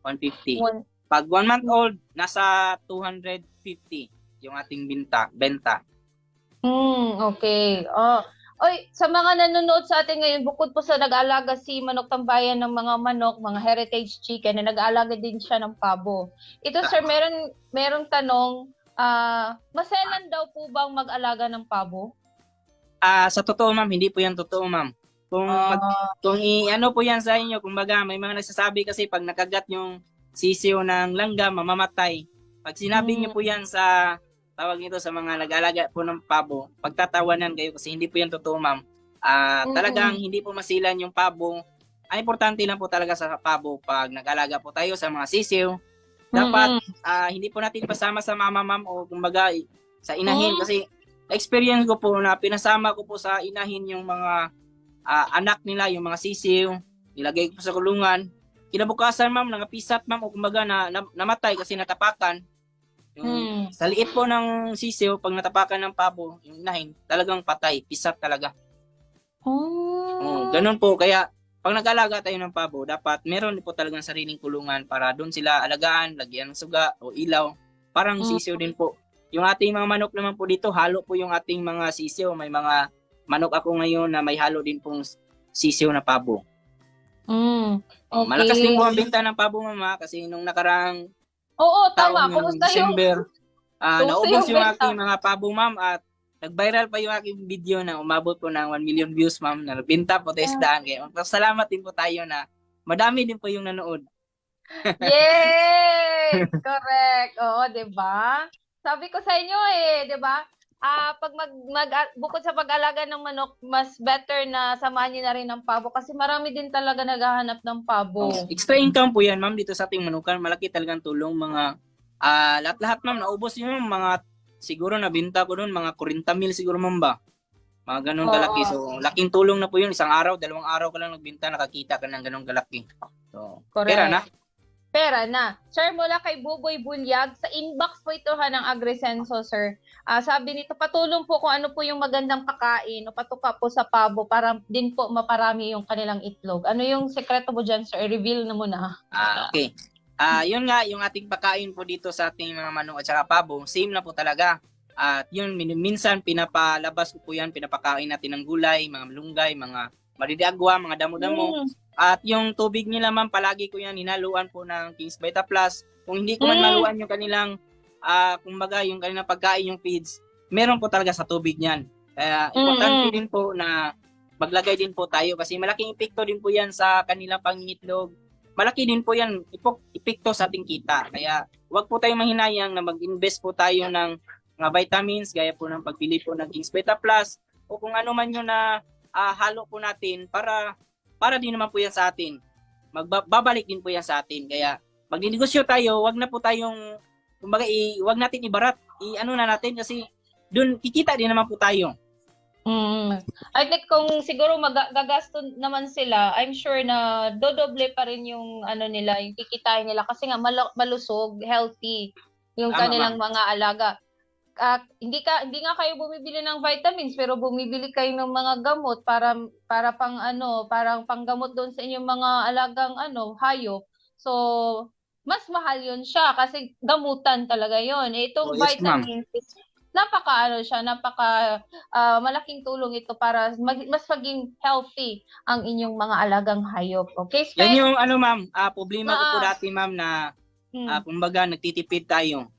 150. Pag 1 month old, nasa 250 yung ating benta. Okay. Oy, sa mga nanonood sa atin ngayon, bukod po sa nag-aalaga si Manok Tambayan ng mga manok, mga heritage chicken, na nag-aalaga din siya ng pabo. Ito, sir, merong tanong, maselan daw po bang mag-alaga ng pabo? Sa totoo, ma'am, hindi po yan totoo, ma'am. Kung ano po yan sa inyo, kumbaga may mga nagsasabi kasi pag nakagat yung sisiyo ng langgam, mamamatay. Pag sinabi niyo po yan sa tawag nito sa mga nag-alaga po ng pabo, pagtatawanan kayo kasi hindi po yan totoo, ma'am. Talagang hindi po masilan yung pabo. Ang importante lang po talaga sa pabo pag nag-alaga po tayo sa mga sisiyo, dapat hindi po natin pasama sa mama, ma'am, o kumbaga sa inahin kasi experience ko po na pinasama ko po sa inahin yung mga anak nila, yung mga sisiw, nilagay ko sa kulungan. Kinabukasan, ma'am, nangapisat, ma'am, o kumbaga namatay kasi natapakan. Yung, sa liit po ng sisiw, pag natapakan ng pabo, yung inahin, talagang patay, pisat talaga. Ganun po, kaya pag nag-alaga tayo ng pabo, dapat meron po talagang sariling kulungan para doon sila alagaan, lagyan ng suga o ilaw. Parang sisiw din po. Yung ating mga manok naman po dito, halo po yung ating mga sisiw. May mga manok ako ngayon na may halo din pong sisiw na pabo. Okay. Malakas din po ang benta ng pabo, mama, kasi nung nakarang tama. taon ng Kumusta December, kumusta naubos yung yung benta? aking mga pabo, ma'am, at nag-viral pa yung aking video na umabot po ng 1 million views, ma'am, na nagbenta po tayo sa daan. Kaya salamat din po tayo na madami din po yung nanood. Yay! Correct. Oo, 'di ba? Sabi ko sa inyo di ba? Pag bukod sa pag-alaga ng manok, mas better na samahan niyo na rin ng pabo kasi marami din talaga naghahanap ng pabo. Extra income po yan, ma'am, dito sa ating manukan. Malaki talagang tulong. Mga lahat-lahat, ma'am, naubos yun, mga siguro nabinta ko doon, mga 40,000 siguro, ma'am, ba? Mga ganun kalaki. So, laking tulong na po yun. Isang araw, 2 araw ka lang nagbinta, nakakita ka ng ganun kalaki. So, Correct. Pera na. Sir, mula kay Buboy Bulyag, sa inbox po ito ng AgriSenso, sir. Sabi nito, patulong po kung ano po yung magandang pakain o patuka po sa pabo para din po maparami yung kanilang itlog. Ano yung sekreto mo dyan, sir? Reveal na muna. Okay. Yun nga, yung ating pakain po dito sa ating mga manok at saka pabo, same na po talaga. At yun, minsan pinapalabas ko po yan, pinapakain natin ng gulay, mga malunggay, mga maridiagwa, mga damo-damo. At yung tubig nila, ma'am, palagi ko yan hinaluan po ng King's Beta Plus. Kung hindi ko man maluan yung kanilang, kumbaga yung kanilang pagkain, yung feeds, meron po talaga sa tubig niyan. Kaya importante din po na maglagay din po tayo kasi malaking epekto din po yan sa kanilang pangingitlog. Malaki din po yan, epekto sa ating kita. Kaya wag po tayong mahinayang na mag-invest po tayo ng mga vitamins, gaya po ng pagbili po ng King's Beta Plus, o kung ano man yun na halo po natin para din naman po yan sa atin. Babalik din po yan sa atin. Kaya magninegosyo tayo, wag na po tayong, kumbaga, wag natin ibarat. I-ano na natin kasi doon kikita din naman po tayo. I think kung siguro magagasto naman sila, I'm sure na dodoble pa rin yung ano nila, yung kikitain nila kasi nga malusog, healthy yung kanilang mga alaga. Hindi nga kayo bumibili ng vitamins pero bumibili kayo ng mga gamot para parang panggamot doon sa inyong mga alagang hayop. So mas mahal 'yun siya kasi gamutan talaga 'yon. Itong Yes, vitamins, malaking tulong ito para mas maging healthy ang inyong mga alagang hayop. Okay, Yan Spec? yung ma'am, problema ko po dati ma'am na kumbaga nagtitipid tayo.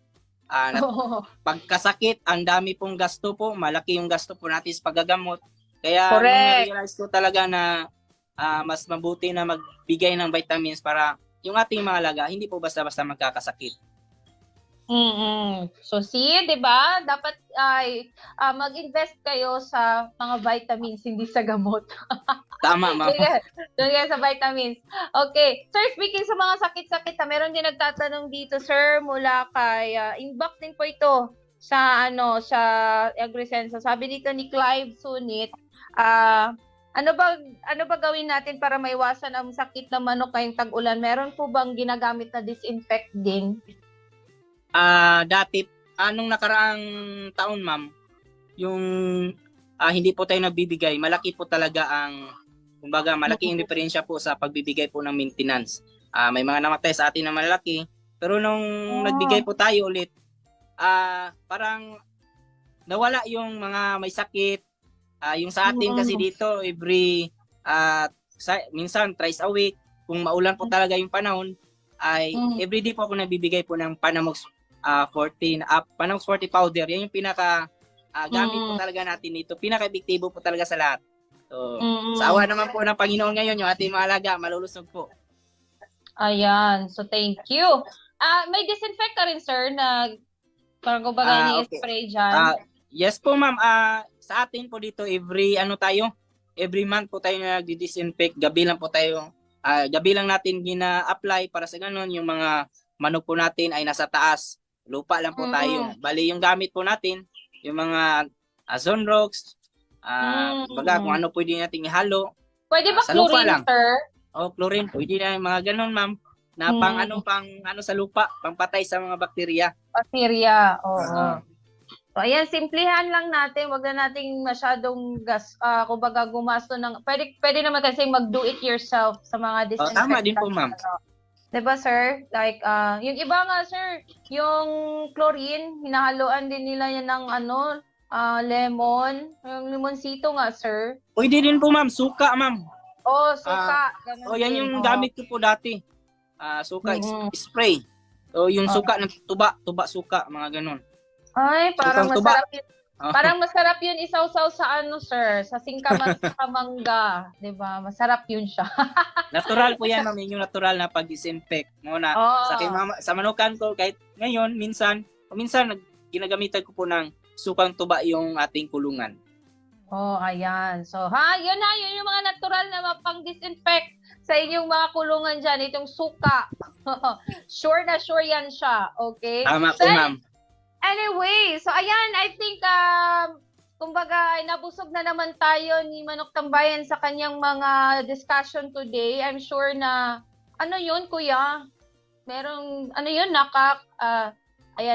Pagkasakit, ang dami pong gasto po, malaki yung gasto po natin sa paggagamot. Kaya nung Correct. na-realize ko talaga na mas mabuti na magbigay ng vitamins para yung ating mga alaga hindi po basta-basta magkakasakit. So see, 'di ba? Dapat ay mag-invest kayo sa mga vitamins, hindi sa gamot. Tama ma'am. Doon kayo sa vitamins. Okay. Sir, speaking sa mga sakit-sakit, meron din nagtatanong dito, sir, mula kay inbox din po ito sa Agrisenso. Sabi dito ni Clive Sunit, ano ba gawin natin para maiwasan ang sakit ng manok ngayong tag-ulan? Meron po bang ginagamit na disinfect din? Dati, nung nakaraang taon ma'am, yung hindi po tayo nagbibigay, malaki po talaga malaki yung diferensya po sa pagbibigay po ng maintenance. May mga namatay sa atin na malalaki, pero nung nagbigay po tayo ulit, parang nawala yung mga may sakit. Yung sa atin kasi dito, minsan thrice a week, kung maulan po talaga yung panahon, ay everyday po ako nagbibigay po ng Panamox 14 Panamox 40 powder. Yan yung pinaka gamit po talaga natin dito. Pinaka-epektibo po talaga sa lahat. So, sa awa naman po ng Panginoon ngayon, yung ating mga alaga, malulusog po. Ayan. So, thank you. May disinfect ka rin, sir, na parang kumbaga ni-spray dyan? Yes po, ma'am. Sa atin po dito, every month po tayo nagdi-disinfect. Gabi lang natin gina-apply para sa ganun, yung mga manok po natin ay nasa taas. Lupa lang po tayo. Bali, yung gamit po natin, yung mga Zonrox, kung ano pwede natin ihalo. Pwede ba sa lupa chlorine, lang. sir? Chlorine. Pwede na yung mga ganun, ma'am. Na pang sa lupa, pangpatay sa mga bakterya. Bacteria, oo. So, ayan, simplihan lang natin. Wag na nating masyadong kumbaga gumasto ng, pwede naman kasi mag-do it yourself sa mga disinfectant. Tama din po, ma'am. Diba, sir? Like, yung iba nga, sir, yung chlorine, hinahaluan din nila yan ng lemon. Yung limonsito nga, sir. Pwede din po, ma'am. Suka, ma'am. Suka. Ganun yan din, yung gamit ko po dati. Suka spray. So, yung suka ng tuba suka, mga ganun. Ay, parang Sukang tuba. masarap yun. Parang masarap yun isaw-saw sa sir, sa singkamas sa mangga, 'di ba? Masarap yun siya. Natural po yan, ma'am, yung natural na pag-disinfect. Muna, sa manukan ko, kahit ngayon, minsan ginagamitan ko po ng sukang tuba yung ating kulungan. Ayan. So, yun yung mga natural na pang-disinfect sa inyong mga kulungan dyan, itong suka. Sure na sure yan siya, okay? Tama po, ma'am. Anyway, so ayan, I think, kumbaga, nabusog na naman tayo ni Manok Tambayan sa kanyang mga discussion today. I'm sure na, kuya? Merong,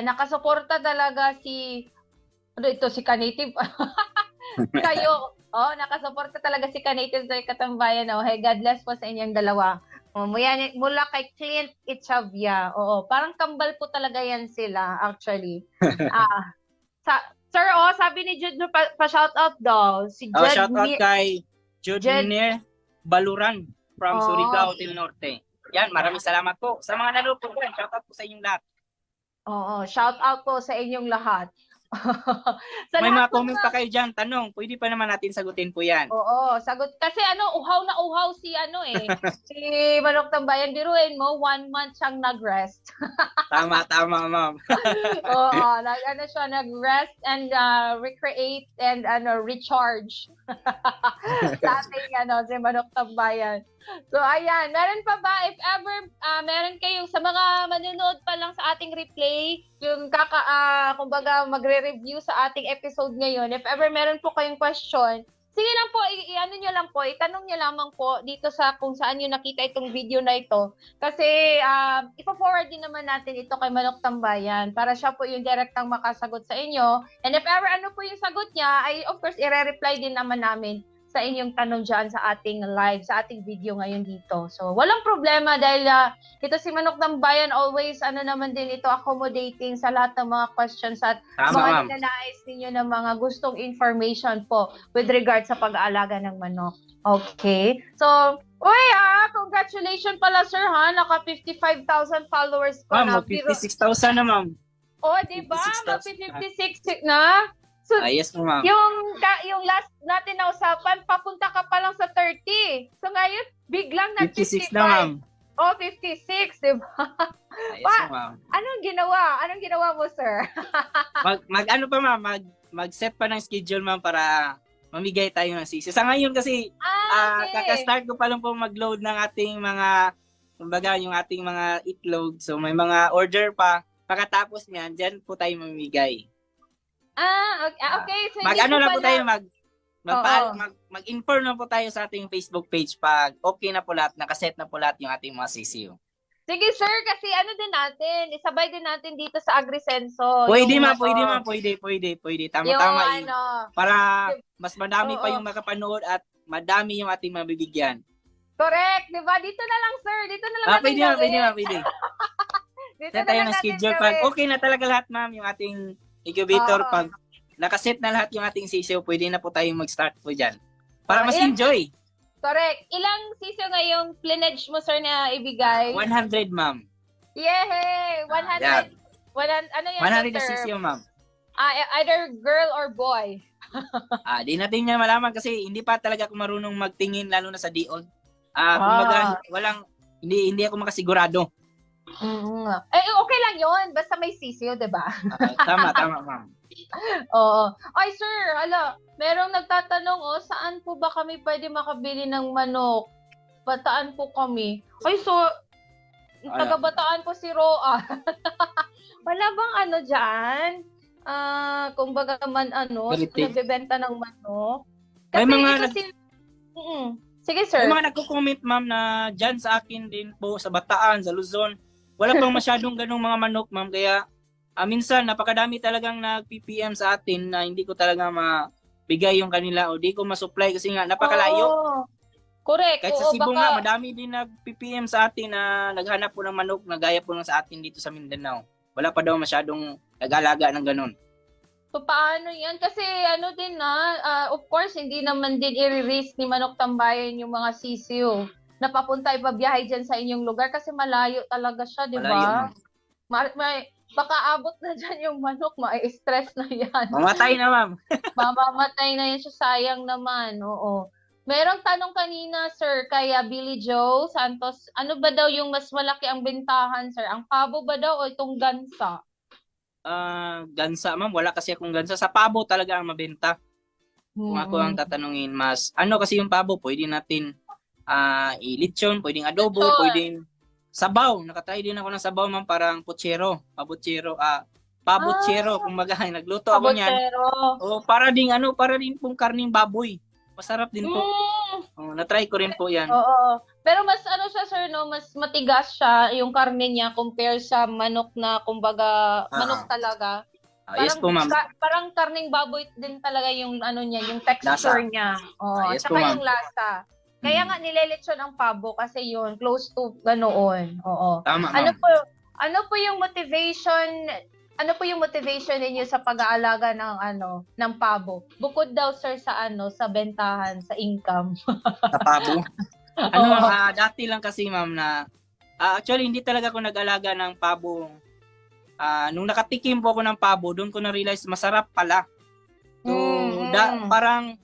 nakasuporta talaga si Ka-Native. Kayo, nakasuporta talaga si Ka-Native sa Katambayan. Hey, God bless po sa inyong dalawa. Mula kay Clint Ichavia. Parang kambal po talaga yan sila, actually. Sir, sabi ni Jude, pa-shoutout daw. Si Jude Shoutout kay Jude Baluran from Surigao del Norte. Yan, maraming salamat po. Sa mga nanonood po, shoutout po sa inyong lahat. Shoutout po sa inyong lahat. May mga comment pa kayo dyan, tanong, pwede pa naman natin sagutin po yan. Sagot. Kasi uhaw na uhaw si si Manok Tambayan. Biruin mo, 1 month siyang nag-rest. Tama, ma'am. Siya, nag-rest and recreate and recharge. Sa ating si Manok Tambayan. So, ayan. Meron pa ba, if ever, meron kayong, sa mga manonood pa lang sa ating replay, yung kumbaga, magre-review sa ating episode ngayon, if ever meron po kayong question, sige lang po, itanong nyo lamang po dito sa kung saan nyo nakita itong video na ito. Kasi, ipa-forward din naman natin ito kay Manok Tambayan para siya po yung direktang makasagot sa inyo. And if ever ano po yung sagot niya, ay of course, i-reply din naman namin sa inyong tanong dyan sa ating live, sa ating video ngayon dito. So, walang problema dahil ito si Manok ng Bayan always, naman din ito, accommodating sa lahat ng mga questions at Tama, mga ma'am. ninanais ninyo ng mga gustong information po with regard sa pag-aalaga ng manok. Okay. So, congratulations pala sir ha, naka 55,000 followers ko Ma'am, na. mag 56,000 na, ma'am. Oh, di ba? 56,000. Mag 56 na. So, Yes po, ma'am. yung last natin na usapan, papunta ka pa lang sa 30. So ngayon, biglang nag 56 55. na, ma'am. Oh, 56, di ba? Yes po, ma'am. Anong ginawa? Anong ginawa mo, sir? Ano pa, ma'am? Mag-set pa ng schedule, ma'am, para mamigay tayo ng sisiyo. Sa ngayon kasi, Okay. kaka-start ko pa lang po mag-load ng ating mga, kumbaga, yung ating mga itlog. So, may mga order pa. Pagkatapos niyan, dyan po tayo mamimigay. Okay. So, Mag-ano na po tayo, Oo. mag-inform na po tayo sa ating Facebook page pag okay na po lahat, nakaset na po lahat yung ating mga sisiyo. Sige, sir, kasi din natin, isabay din natin dito sa Agrisenso. Pwede, yung, ma'am, pwede. Tama-tama. Yung Para mas madami pa Oo. yung makapanood at madami yung ating mabibigyan. correct, di ba? Dito na lang, sir. Dito na lang natin Pwede, ma'am, gawin. pwede. Dito Set na tayo lang ng natin schedule gawin. pag okay na talaga lahat, ma'am, yung ating incubator. Oo. Pag nakaset na lahat yung ating sisiyo, pwede na po tayong mag-start po dyan. Para mas Ilan- enjoy. Correct. Ilang sisiyo ngayong pledge mo, sir, na ibigay? 100, ma'am. Yehey! 100. Yan. Ano yan, 100 na sir? sisiyo, ma'am. Either girl or boy. Di natin niya malaman kasi hindi pa talaga ako marunong magtingin lalo na sa diod. Kumbaga, hindi ako makasigurado. Okay lang yon, basta may sisiyo, 'di ba? Tama, ma'am. Oo. Ay, sir, merong nagtatanong, saan po ba kami pwede makabili ng manok? Bataan po kami. Ay, so, taga-Bataan po si Roa. Wala bang dyan? Kumbaga man Quality. nagbebenta ng manok? May mga Sige, sir. May mga nagko-comment, ma'am, na dyan sa akin din po sa Bataan, sa Luzon. Wala pang masyadong ganong mga manok, ma'am. Kaya minsan napakadami talagang nag-PPM sa atin na hindi ko talaga mabigay yung kanila o di ko masupply kasi nga napakalayo. Oo. Correct. Kahit sa Oo, Cebu baka- nga, madami din nag-PPM sa atin na naghanap po ng manok na gaya po ng sa atin dito sa Mindanao. Wala pa daw masyadong nag-alaga ng ganon. So, paano yan? Kasi din of course, hindi naman din i-risk ni Manok Tambayan yung mga sisiyo na papunta ipabiyahe dyan sa inyong lugar kasi malayo talaga siya, di Malayo, ba? Baka abot na dyan yung manok, ma-stress na yan. Mamatay na, ma'am. Mamamatay na yan siya, sayang naman, oo. Merong tanong kanina, sir, kaya Billy Joe Santos, ano ba daw yung mas malaki ang bentahan, sir? Ang pabo ba daw o itong gansa? Gansa, ma'am. Wala kasi akong gansa. Sa pabo talaga ang mabenta. Kung ako ang tatanungin, mas kasi yung pabo, pwede natin ilitsyon, pwedeng adobo, Lechon. pwedeng sabaw. Nakatry din ako ng sabaw, ma'am, parang pabutsero, kumbaga, nagluto ako niyan. Kabotero. O para din pong karning baboy. Masarap din po. Na-try ko rin po 'yan. Oo. Pero mas siya, sir, no? Mas matigas siya yung karne niya compare sa manok na, kumbaga, manok talaga. Yes po, ma'am. Parang karning baboy din talaga yung niya, yung texture Lasa. niya. Oo. Yes Tsaka po, ma'am. yung lasa. Kaya nga nilelechon ang pabo kasi yun, close to ganoon. Oo. Tama, Ano ma'am. po yung motivation ninyo sa pag-aalaga ng pabo? Bukod daw, sir, sa sa bentahan, sa income. Sa pabo. Dati lang kasi, ma'am, na actually hindi talaga ako nag-alaga ng pabo. Nung nakatikim po ako ng pabo, doon ko na-realize masarap pala. So, parang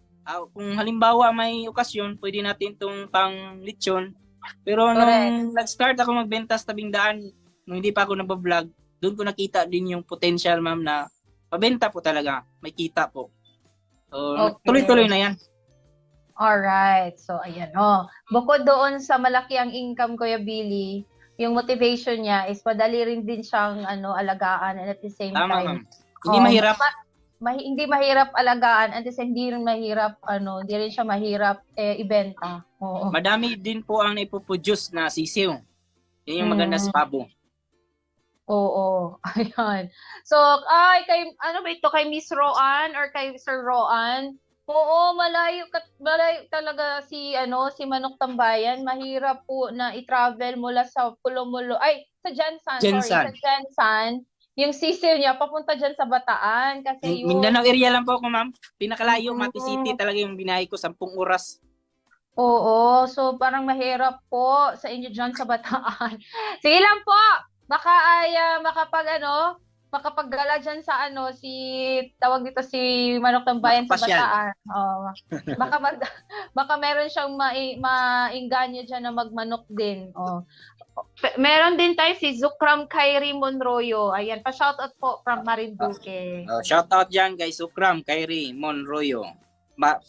kung halimbawa may okasyon, pwede natin itong pang lechon. Pero nung nag-start ako magbenta sa tabing daan, nung hindi pa ako nag-vlog, doon ko nakita din yung potential, ma'am, na pabenta po talaga. May kita po. So, Okay. tuloy-tuloy na yan. Alright. So, ayan. Bukod doon sa malaki ang income, Kuya Billy, yung motivation niya is madali rin din siyang alagaan and at the same Tama, time. ma'am. Hindi mahirap. Hindi mahirap alagaan and hindi rin mahirap, hindi rin siya mahirap ibenta. Oo. Madami din po ang naipoproduce na sisiw. Yan yung maganda sa pabo. Oo. Ayan. So, kay Miss Roan or kay Sir Roan, Oo, malayo talaga si Manok Tambayan. Mahirap po na i-travel mula sa Pulumulo, ay sa Jensan, sorry, Jensan. sa Jensan. Yung sisil niya papunta diyan sa Bataan kasi yung Mindanao area lang po ako, ma'am. Pinakalayo, Mati City Mm. talaga yung binahay ko, 10 oras. Oo, so parang mahirap po sa inyo diyan sa Bataan. Sige lang po. Baka ay makapaggala diyan sa si tawag dito si Manok Tambayan sa Makapasyal. Bataan. Oh, baka baka meron siyang maingganyo diyan na magmanok din. Oh. Meron din tayo si Zukram Kyrie Monroyo. Ayan, pa-shoutout po from Marinduque. Shout out dyan guys, Ukram, Kyrie, Monroyo,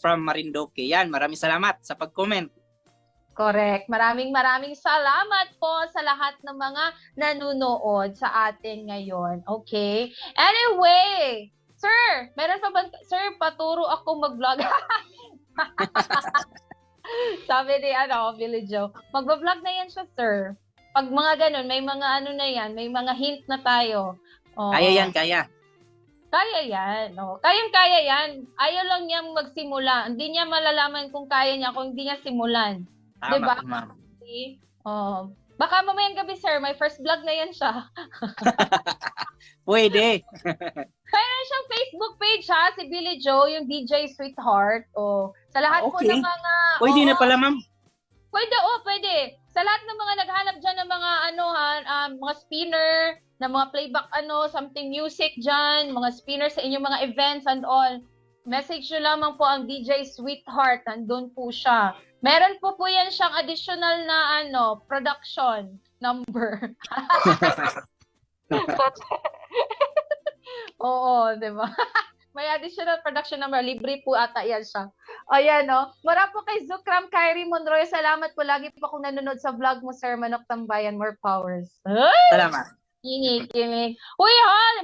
from Marinduque. Yan, maraming salamat sa pag-comment. Correct. Maraming salamat po sa lahat ng mga nanonood sa atin ngayon. Okay? Anyway, sir, meron pa ba, sir, paturo ako mag-vlog. Sabi ni Billy Joe, mag-vlog na yan siya, sir. Pag mga ganun, may mga na yan, may mga hint na tayo. Oo. Kaya yan, kaya. Kaya yan. Oh. Kayang-kaya yan. Ayaw lang niya magsimula. Hindi niya malalaman kung kaya niya, kung hindi niya simulan. Tama, Diba? ma'am. Okay? Oh. Baka mamayang gabi, sir, may first vlog na yan siya. Pwede. Meron siyang Facebook page, ha? Si Billy Joe, yung DJ Sweetheart. Oh. Sa lahat po Okay. ng mga... Pwede na pala, ma'am. Pwede. Sa lahat ng mga naghanap dyan ng mga mga spinner, na mga playback something music dyan, mga spinner sa inyong mga events and all, message nyo lamang po ang DJ Sweetheart, nandun po siya. Meron po yan siyang additional na production number. Oo, di ba? May additional production number. Libre po ata yan siya. Ayan, no? Mara po kay Zukram Kyrie Monroy. Salamat po. Lagi po akong nanonood sa vlog mo, Sir Manok Tambayan. More powers. Ay! Salamat. Kinig. Uy,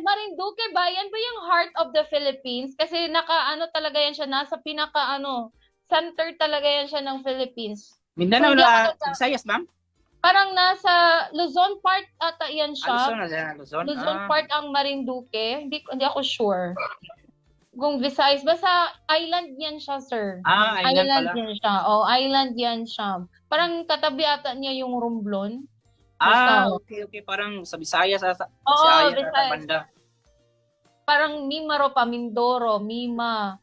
Marinduque ba? Yan ba yung heart of the Philippines? Kasi talaga yan siya. Nasa center talaga yan siya ng Philippines. Mindanao Hindi na ako- Visayas, ma'am? Parang nasa Luzon part ata yan siya. Luzon. Luzon part ang Marinduque. Hindi ako sure. Kung Visayas, basta island yan siya, sir. Island pala. yan siya. Island yan siya. Parang katabi ata niya yung Romblon. Okay. Parang sa Visayas, sa Oo, Visayas, Visayas. banda. Parang Mimaropa, Mindoro, Mima.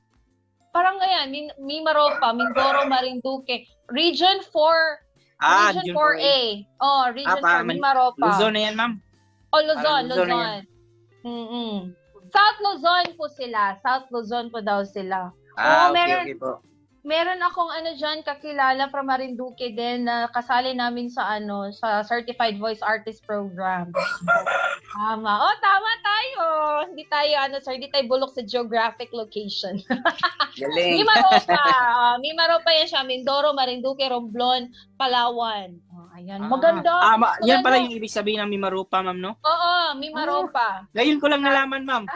Parang ganyan, Mimaropa, Mindoro, Marinduque. Region 4, Region 4A. Region 4, Mimaropa. Luzon na yan, ma'am. Luzon, Luzon na Luzon. South Luzon po sila. South Luzon po daw sila. Okay po. Meron akong dyan kakilala from Marinduque din na kasali namin sa sa Certified Voice Artist Program. Tama. Tama tayo. Hindi tayo sir, hindi tayo bulok sa geographic location. Galing. Mimaropa yan siya. Mindoro, Marinduque, Romblon, Palawan. Ayan. Maganda. Yan Maganda. pala yung ibig sabihin ng Mimaropa, ma'am, no? Oo, Mimaropa. Ngayon ko lang nalaman, ma'am.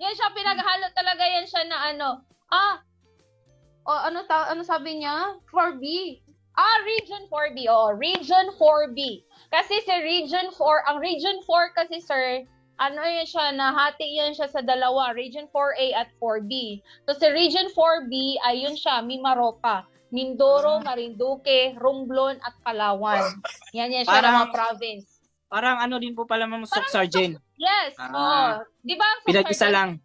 Yan siya, pinaghalo talaga yan siya na ano sabi niya? 4B. Region 4B. Region 4B. Kasi si Region 4, ang Region 4 kasi, sir, yan siya, nahati yan siya sa dalawa, Region 4A at 4B. So, si Region 4B, ay yun siya, Mimaropa, Mindoro, Marinduque, Romblon, at Palawan. Yan siya ng mga province. Parang din po pala, ma'am, Soc Sergeant. Yes, Di ba? Pinag-isa lang.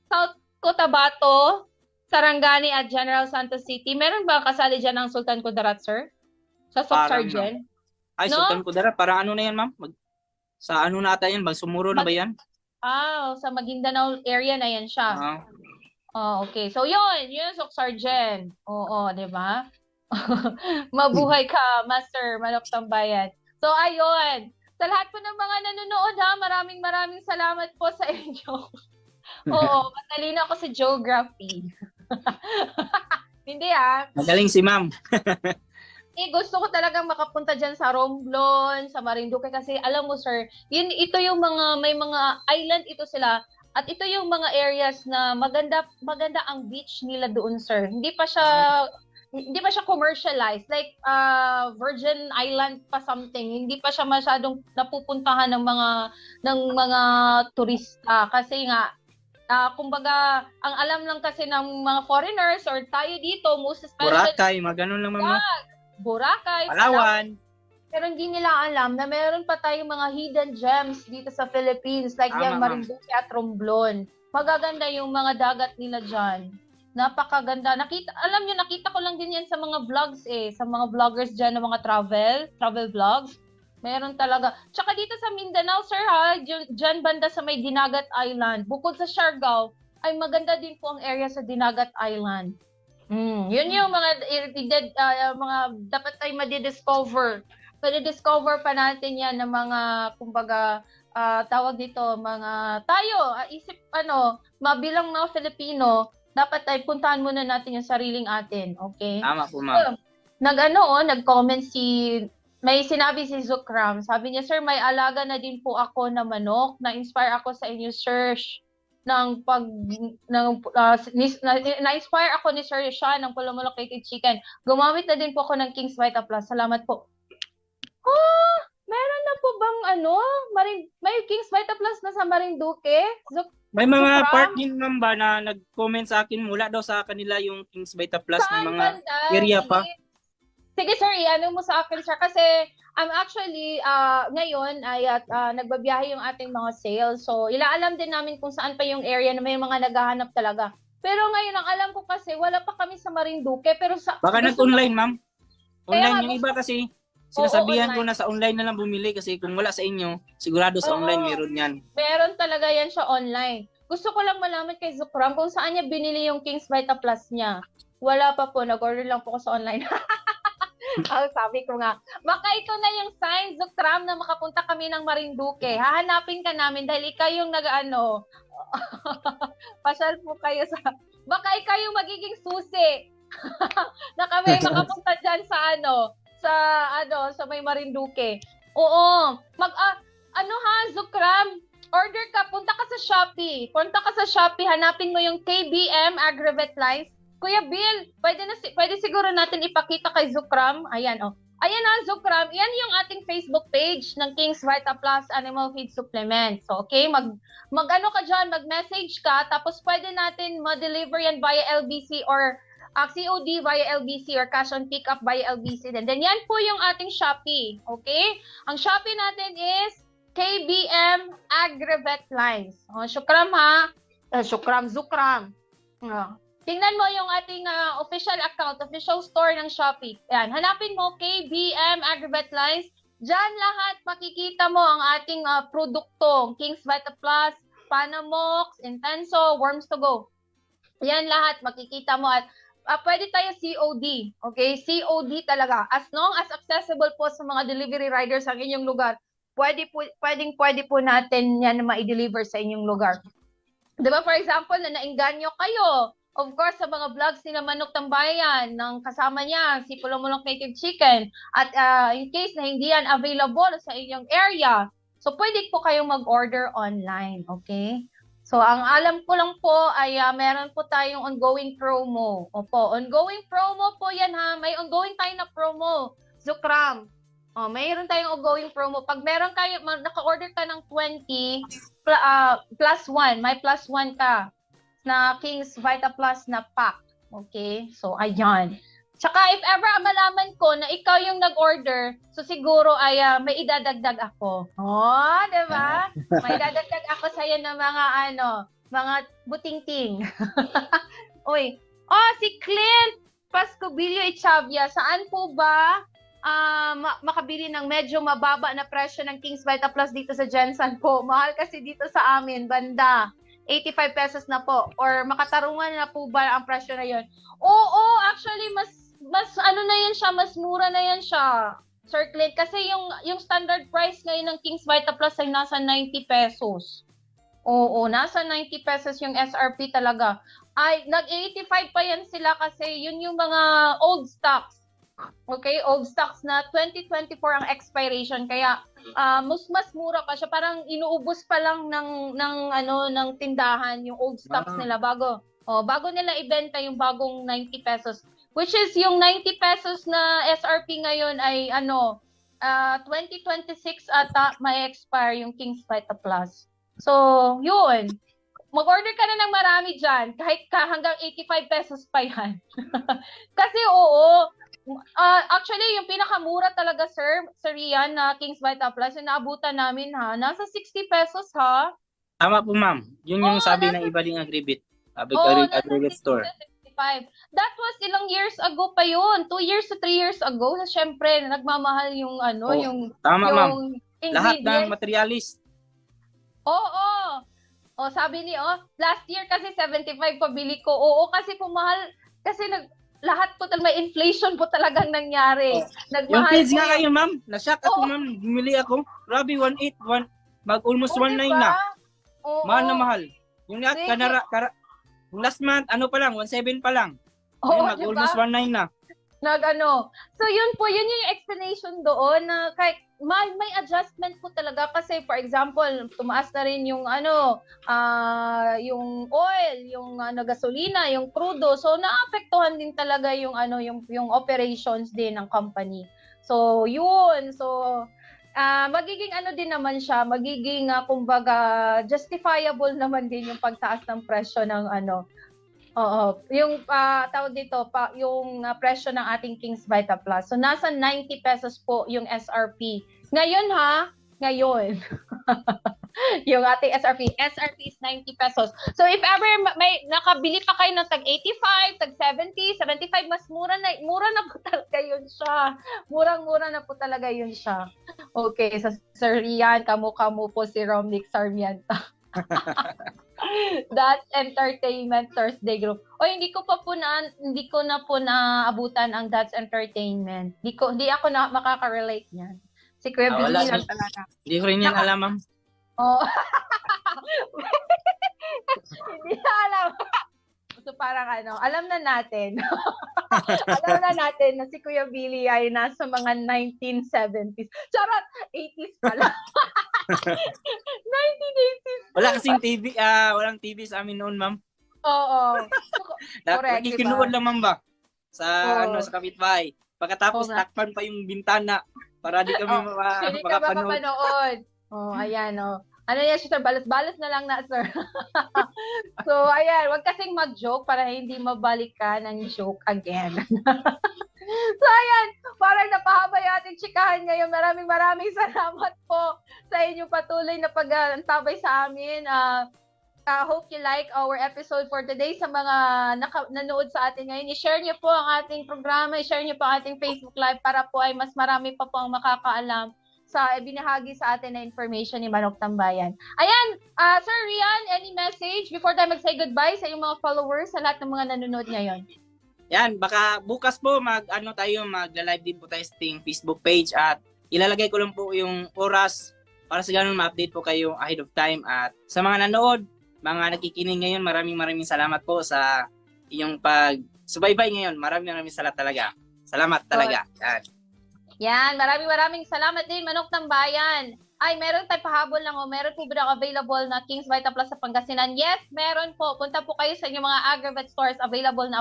South Cotabato, Sarangani at General Santos City. Meron ba kasali dyan ang Sultan Kudarat, sir? Sa Soc Parang Sergeant? Ay, No? Sultan Kudarat. Parang na yan, ma'am? Sa nata yan? Magsumuro na ba yan? Sa Maguindanao area na yan siya. Okay. So, yun Soc Sergeant. Oo, di ba? Mabuhay ka, Master Manok Tambayan. So, ayun. Sa lahat po ng mga nanonood, maraming salamat po sa inyo. Oo, matalino ako sa geography. Hindi Magaling si ma'am. gusto ko talagang makapunta dyan sa Romblon, sa Marinduque kasi alam mo sir, ito yung may mga island ito sila at ito yung mga areas na maganda ang beach nila doon sir. Hindi pa siya commercialized like Virgin Island pa something. Hindi pa siya masyadong napupuntahan ng mga turista kasi nga Kumbaga, ang alam lang kasi ng mga foreigners or tayo dito, most especially Boracay, mga ganun lang, ma'am. Boracay, Palawan. pero hindi nila alam na meron pa tayong mga hidden gems dito sa Philippines like Tama, yung Marinduque at Romblon. Magaganda yung mga dagat nila dyan. Napakaganda. Alam nyo, nakita ko lang din yan sa mga vlogs sa mga vloggers dyan ng mga travel vlogs. Meron talaga. Tsaka dito sa Mindanao, sir ha, dyan banda sa may Dinagat Island. Bukod sa Siargao, ay maganda din po ang area sa Dinagat Island. Yun yung mga dapat tayo madidiscover. Madidiscover pa natin yan ng mga, kumbaga, tawag dito, mga tayo, mabilang mga Filipino, dapat ay puntahan muna natin yung sariling atin, okay? Tama po, ma'am. Nag-comment may sinabi si Zukram, sabi niya, sir, may alaga na din po ako na manok, na-inspire ako sa inyo, sir, na-inspire ako ni Sir Sean ng Pulumulok-Cated Chicken. Gumamit na din po ako ng King's Vita Plus. Salamat po. Meron na po bang may King's Vita Plus na sa Marinduque? May mga Zukram? part din, ma'am, ba na nag-comment sa akin mula daw sa kanila yung King's Vita Plus ng mga banda? area pa. Sige sir, ano mo sa akin sir kasi I'm actually ngayon ay nagbabiyahe yung ating mga sales. So ilaalam din namin kung saan pa yung area na may mga naghahanap talaga. Pero ngayon ang alam ko kasi wala pa kami sa Marinduque pero Baka nag-online, ma'am. Online yung gusto- iba kasi sinasabihan Oo, ko na sa online na lang bumili kasi kung wala sa inyo, sigurado sa online meron yan. Meron talaga yan siya online. Gusto ko lang malaman kay Zukram kung saan niya binili yung King's Vita Plus niya. Wala pa po, nag-order lang po ko sa online. Sabi ko nga, baka ito na yung sign, Zukram, na makapunta kami ng Marinduque. Hahanapin ka namin dahil ikaw yung pasyal po kayo baka ikaw yung magiging susi na kami makapunta dyan sa may Marinduque. Oo, Zukram, order ka, punta ka sa Shopee, hanapin mo yung KBM Aggregate Lines. Kuya Bill, pwede siguro natin ipakita kay Zukram. Ayan, Zukram. Yan yung ating Facebook page ng King's Vita Plus Animal Feed Supplement. So, okay, mag-message ka, tapos pwede natin ma-deliver yan via LBC or COD via LBC or cash on pickup via LBC din. Then yan po yung ating Shopee. Okay? Ang Shopee natin is KBM Aggregate Lines. Zukram. Tingnan mo yung ating official account, official store ng Shopee. Ayan, hanapin mo KBM Aggregate Lines. Diyan lahat makikita mo ang ating produkto. King's Vita Plus, Panamox, Intenso, Worms to Go. Yan lahat makikita mo at pwede tayo COD. Okay? COD talaga. As long as accessible po sa mga delivery riders ang inyong lugar, pwede po natin yan na ma-deliver sa inyong lugar. Diba, for example, na nainganyo kayo, of course, sa mga vlogs ni Manok Tambayan, ng kasama niya, si Pulumulok-Cated Chicken, at in case na hindi yan available sa inyong area, so pwede po kayong mag-order online, okay? So, ang alam ko lang po ay meron po tayong ongoing promo. Opo, ongoing promo po yan ha. May ongoing tayo na promo, Zukram. Mayroon tayong ongoing promo. Pag meron kayo, naka-order ka ng 20 plus 1, may plus 1 ka na King's Vita Plus na pack. Okay? So, ayan. Tsaka, if ever malaman ko na ikaw yung nag-order, so siguro ay may idadagdag ako. Diba? May idadagdag ako sa'yo ng mga buting-ting. Uy. Si Clint Pascobilio Ichavia, saan po ba makabili ng medyo mababa na presyo ng King's Vita Plus dito sa Jensen po? Mahal kasi dito sa amin, banda. 85 pesos na po or makatarungan na po ba ang presyo na yon? Oo, actually mas na yan siya, mas mura na yan siya. Sir Clint, kasi yung standard price ngayon ng King's Vita Plus ay nasa 90 pesos. Oo, nasa 90 pesos yung SRP talaga. Ay, nag-85 pa yan sila kasi yun yung mga old stocks. Okay, old stocks na 2024 ang expiration kaya mas mura pa siya, parang inuubos pa lang ng tindahan yung old stocks nila bago nila ibenta yung bagong 90 pesos, which is yung 90 pesos na SRP ngayon ay 2026 ata may expire yung King's Vita Plus. So yun, mag-order ka na ng marami dyan, kahit hanggang 85 pesos pa yan. Kasi oo, actually, yung pinakamura talaga, Sir Rian, na King's Vita Plus, yung naabutan namin ha, nasa 60 pesos ha. Tama po, ma'am. Yun yung Oo, sabi nasa- ng iba ding Agribit. Oo, nasa Agribit 60 store. to 65. That was ilang years ago pa yun. 2 years to 3 years ago. So, syempre, nagmamahal yung Oo, yung Tama, ma'am. yung Lahat ng ingredients. materialis. Oo. O sabi ni last year kasi 75 pabili ko. Oo, kasi pumahal kasi lahat po talaga may inflation po talagang nangyari. Yung Nagmahal page po nga kayo, ma'am. Na-shock ako, Oo. ma'am. Bumili ako. Grabe, 1.8. Mag-almost 1.9 diba? na. Oo. Mahal na mahal. Yung lahat, Sige. yung last month, ano pa lang, 1.7 pa lang. Oo, Ngayon, diba? mag-almost 1.9 na. So yun po, yun yung explanation doon na kahit may adjustment po talaga kasi for example, tumaas na rin yung yung oil, yung gasolina, yung crudo. So naapektuhan din talaga yung yung operations din ng company. So yun, so magiging din naman siya, magiging kumbaga justifiable naman din yung pagtaas ng presyo ng Oo, yung tawag dito yung presyo ng ating King's Vita Plus. So nasa 90 pesos po yung SRP. Ngayon ngayon. Yung ating SRP is 90 pesos. So if ever may nakabili pa kayo ng tag 85, tag 70, 75, mas mura na po talaga yun siya. Murang-mura na po talaga yun siya. Okay, so Sir Rian, kamu po si Romnick Sarmiento. That's Entertainment Thursday Group. Hindi ko na po naabutan ang That's Entertainment. Hindi ako na makaka-relate niyan. Si Kuya Billy Wala. lang talaga. Hindi ko rin yan alam, ma'am. Oh. Hindi na alam. So parang alam na natin. Alam na natin na si Kuya Billy ay nasa mga 1970s. Charot! 80s pala. 1980s. Wala kasing TV, walang TV sa amin noon, ma'am. Oo. Correct, Nakikinuod diba? lang, ma'am ba? Sa, Oo. sa kapitbahay. Pagkatapos, Oo nga. takpan pa yung bintana para di kami Hindi ka makapanood. makapanood. Ayan, Ano yan, sir? Balas-balas na lang na, sir. So, ayan, wag kasing mag-joke para hindi mabalik ka ng joke again. So, ayan, parang napahaba yung ating chikahan ngayon. Maraming salamat po sa inyong patuloy na pag-antabay sa amin. Hope you like our episode for today. Sa mga nanood sa atin ngayon, i-share niyo po ang ating programa, i-share niyo po ang ating Facebook Live para po ay mas marami pa po ang makakaalam sa binahagi sa atin na information ni Manok Tambayan. Ayan, Sir Rian, any message before tayo mag-say goodbye sa iyong mga followers, sa lahat ng mga nanonood ngayon? Yan, baka bukas po magla-live din po tayo sa ating Facebook page at ilalagay ko lang po yung oras para sa ganun ma-update po kayo ahead of time. At sa mga nanood, mga nakikinig ngayon, maraming salamat po sa inyong pag-subaybay ngayon. Maraming salamat talaga. Salamat talaga. Yan. Yan, maraming salamat din, Manok Tambayan. Ay, meron tayo pahabol lang meron po ba available na King's Vita Plus sa Pangasinan? Yes, meron po. Punta po kayo sa inyong mga Agravet stores. Available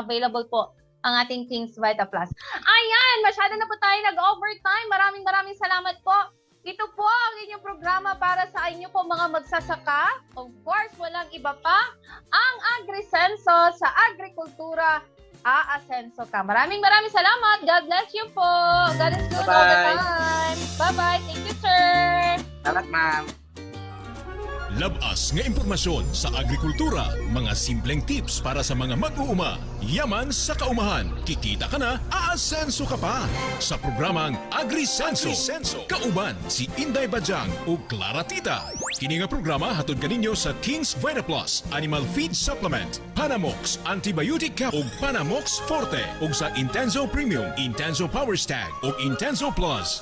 po ang ating King's Vita Plus. Ayan, masyado na po tayo nag-overtime. Maraming salamat po. Ito po ang inyong programa para sa inyo po mga magsasaka. Of course, walang iba pa. Ang Agrisenso sa Agrikultura. Aasenso ka. Maraming salamat. God bless you po. God is good all the time. Bye-bye. Thank you, sir. Salamat, ma'am. Labas nga impormasyon sa agrikultura, mga simpleng tips para sa mga mag-uuma. Yaman sa kaumahan, kikita ka na, aasenso ka pa. Sa programang Agrisenso, kauban si Inday Bajang o Clara Tita. Kini nga programa hatod kaninyo sa King's Vita Plus, Animal Feed Supplement, Panamox Antibiotic Cap ug Panamox Forte ug sa Intenso Premium, Intenso Power Stag ug Intenso Plus.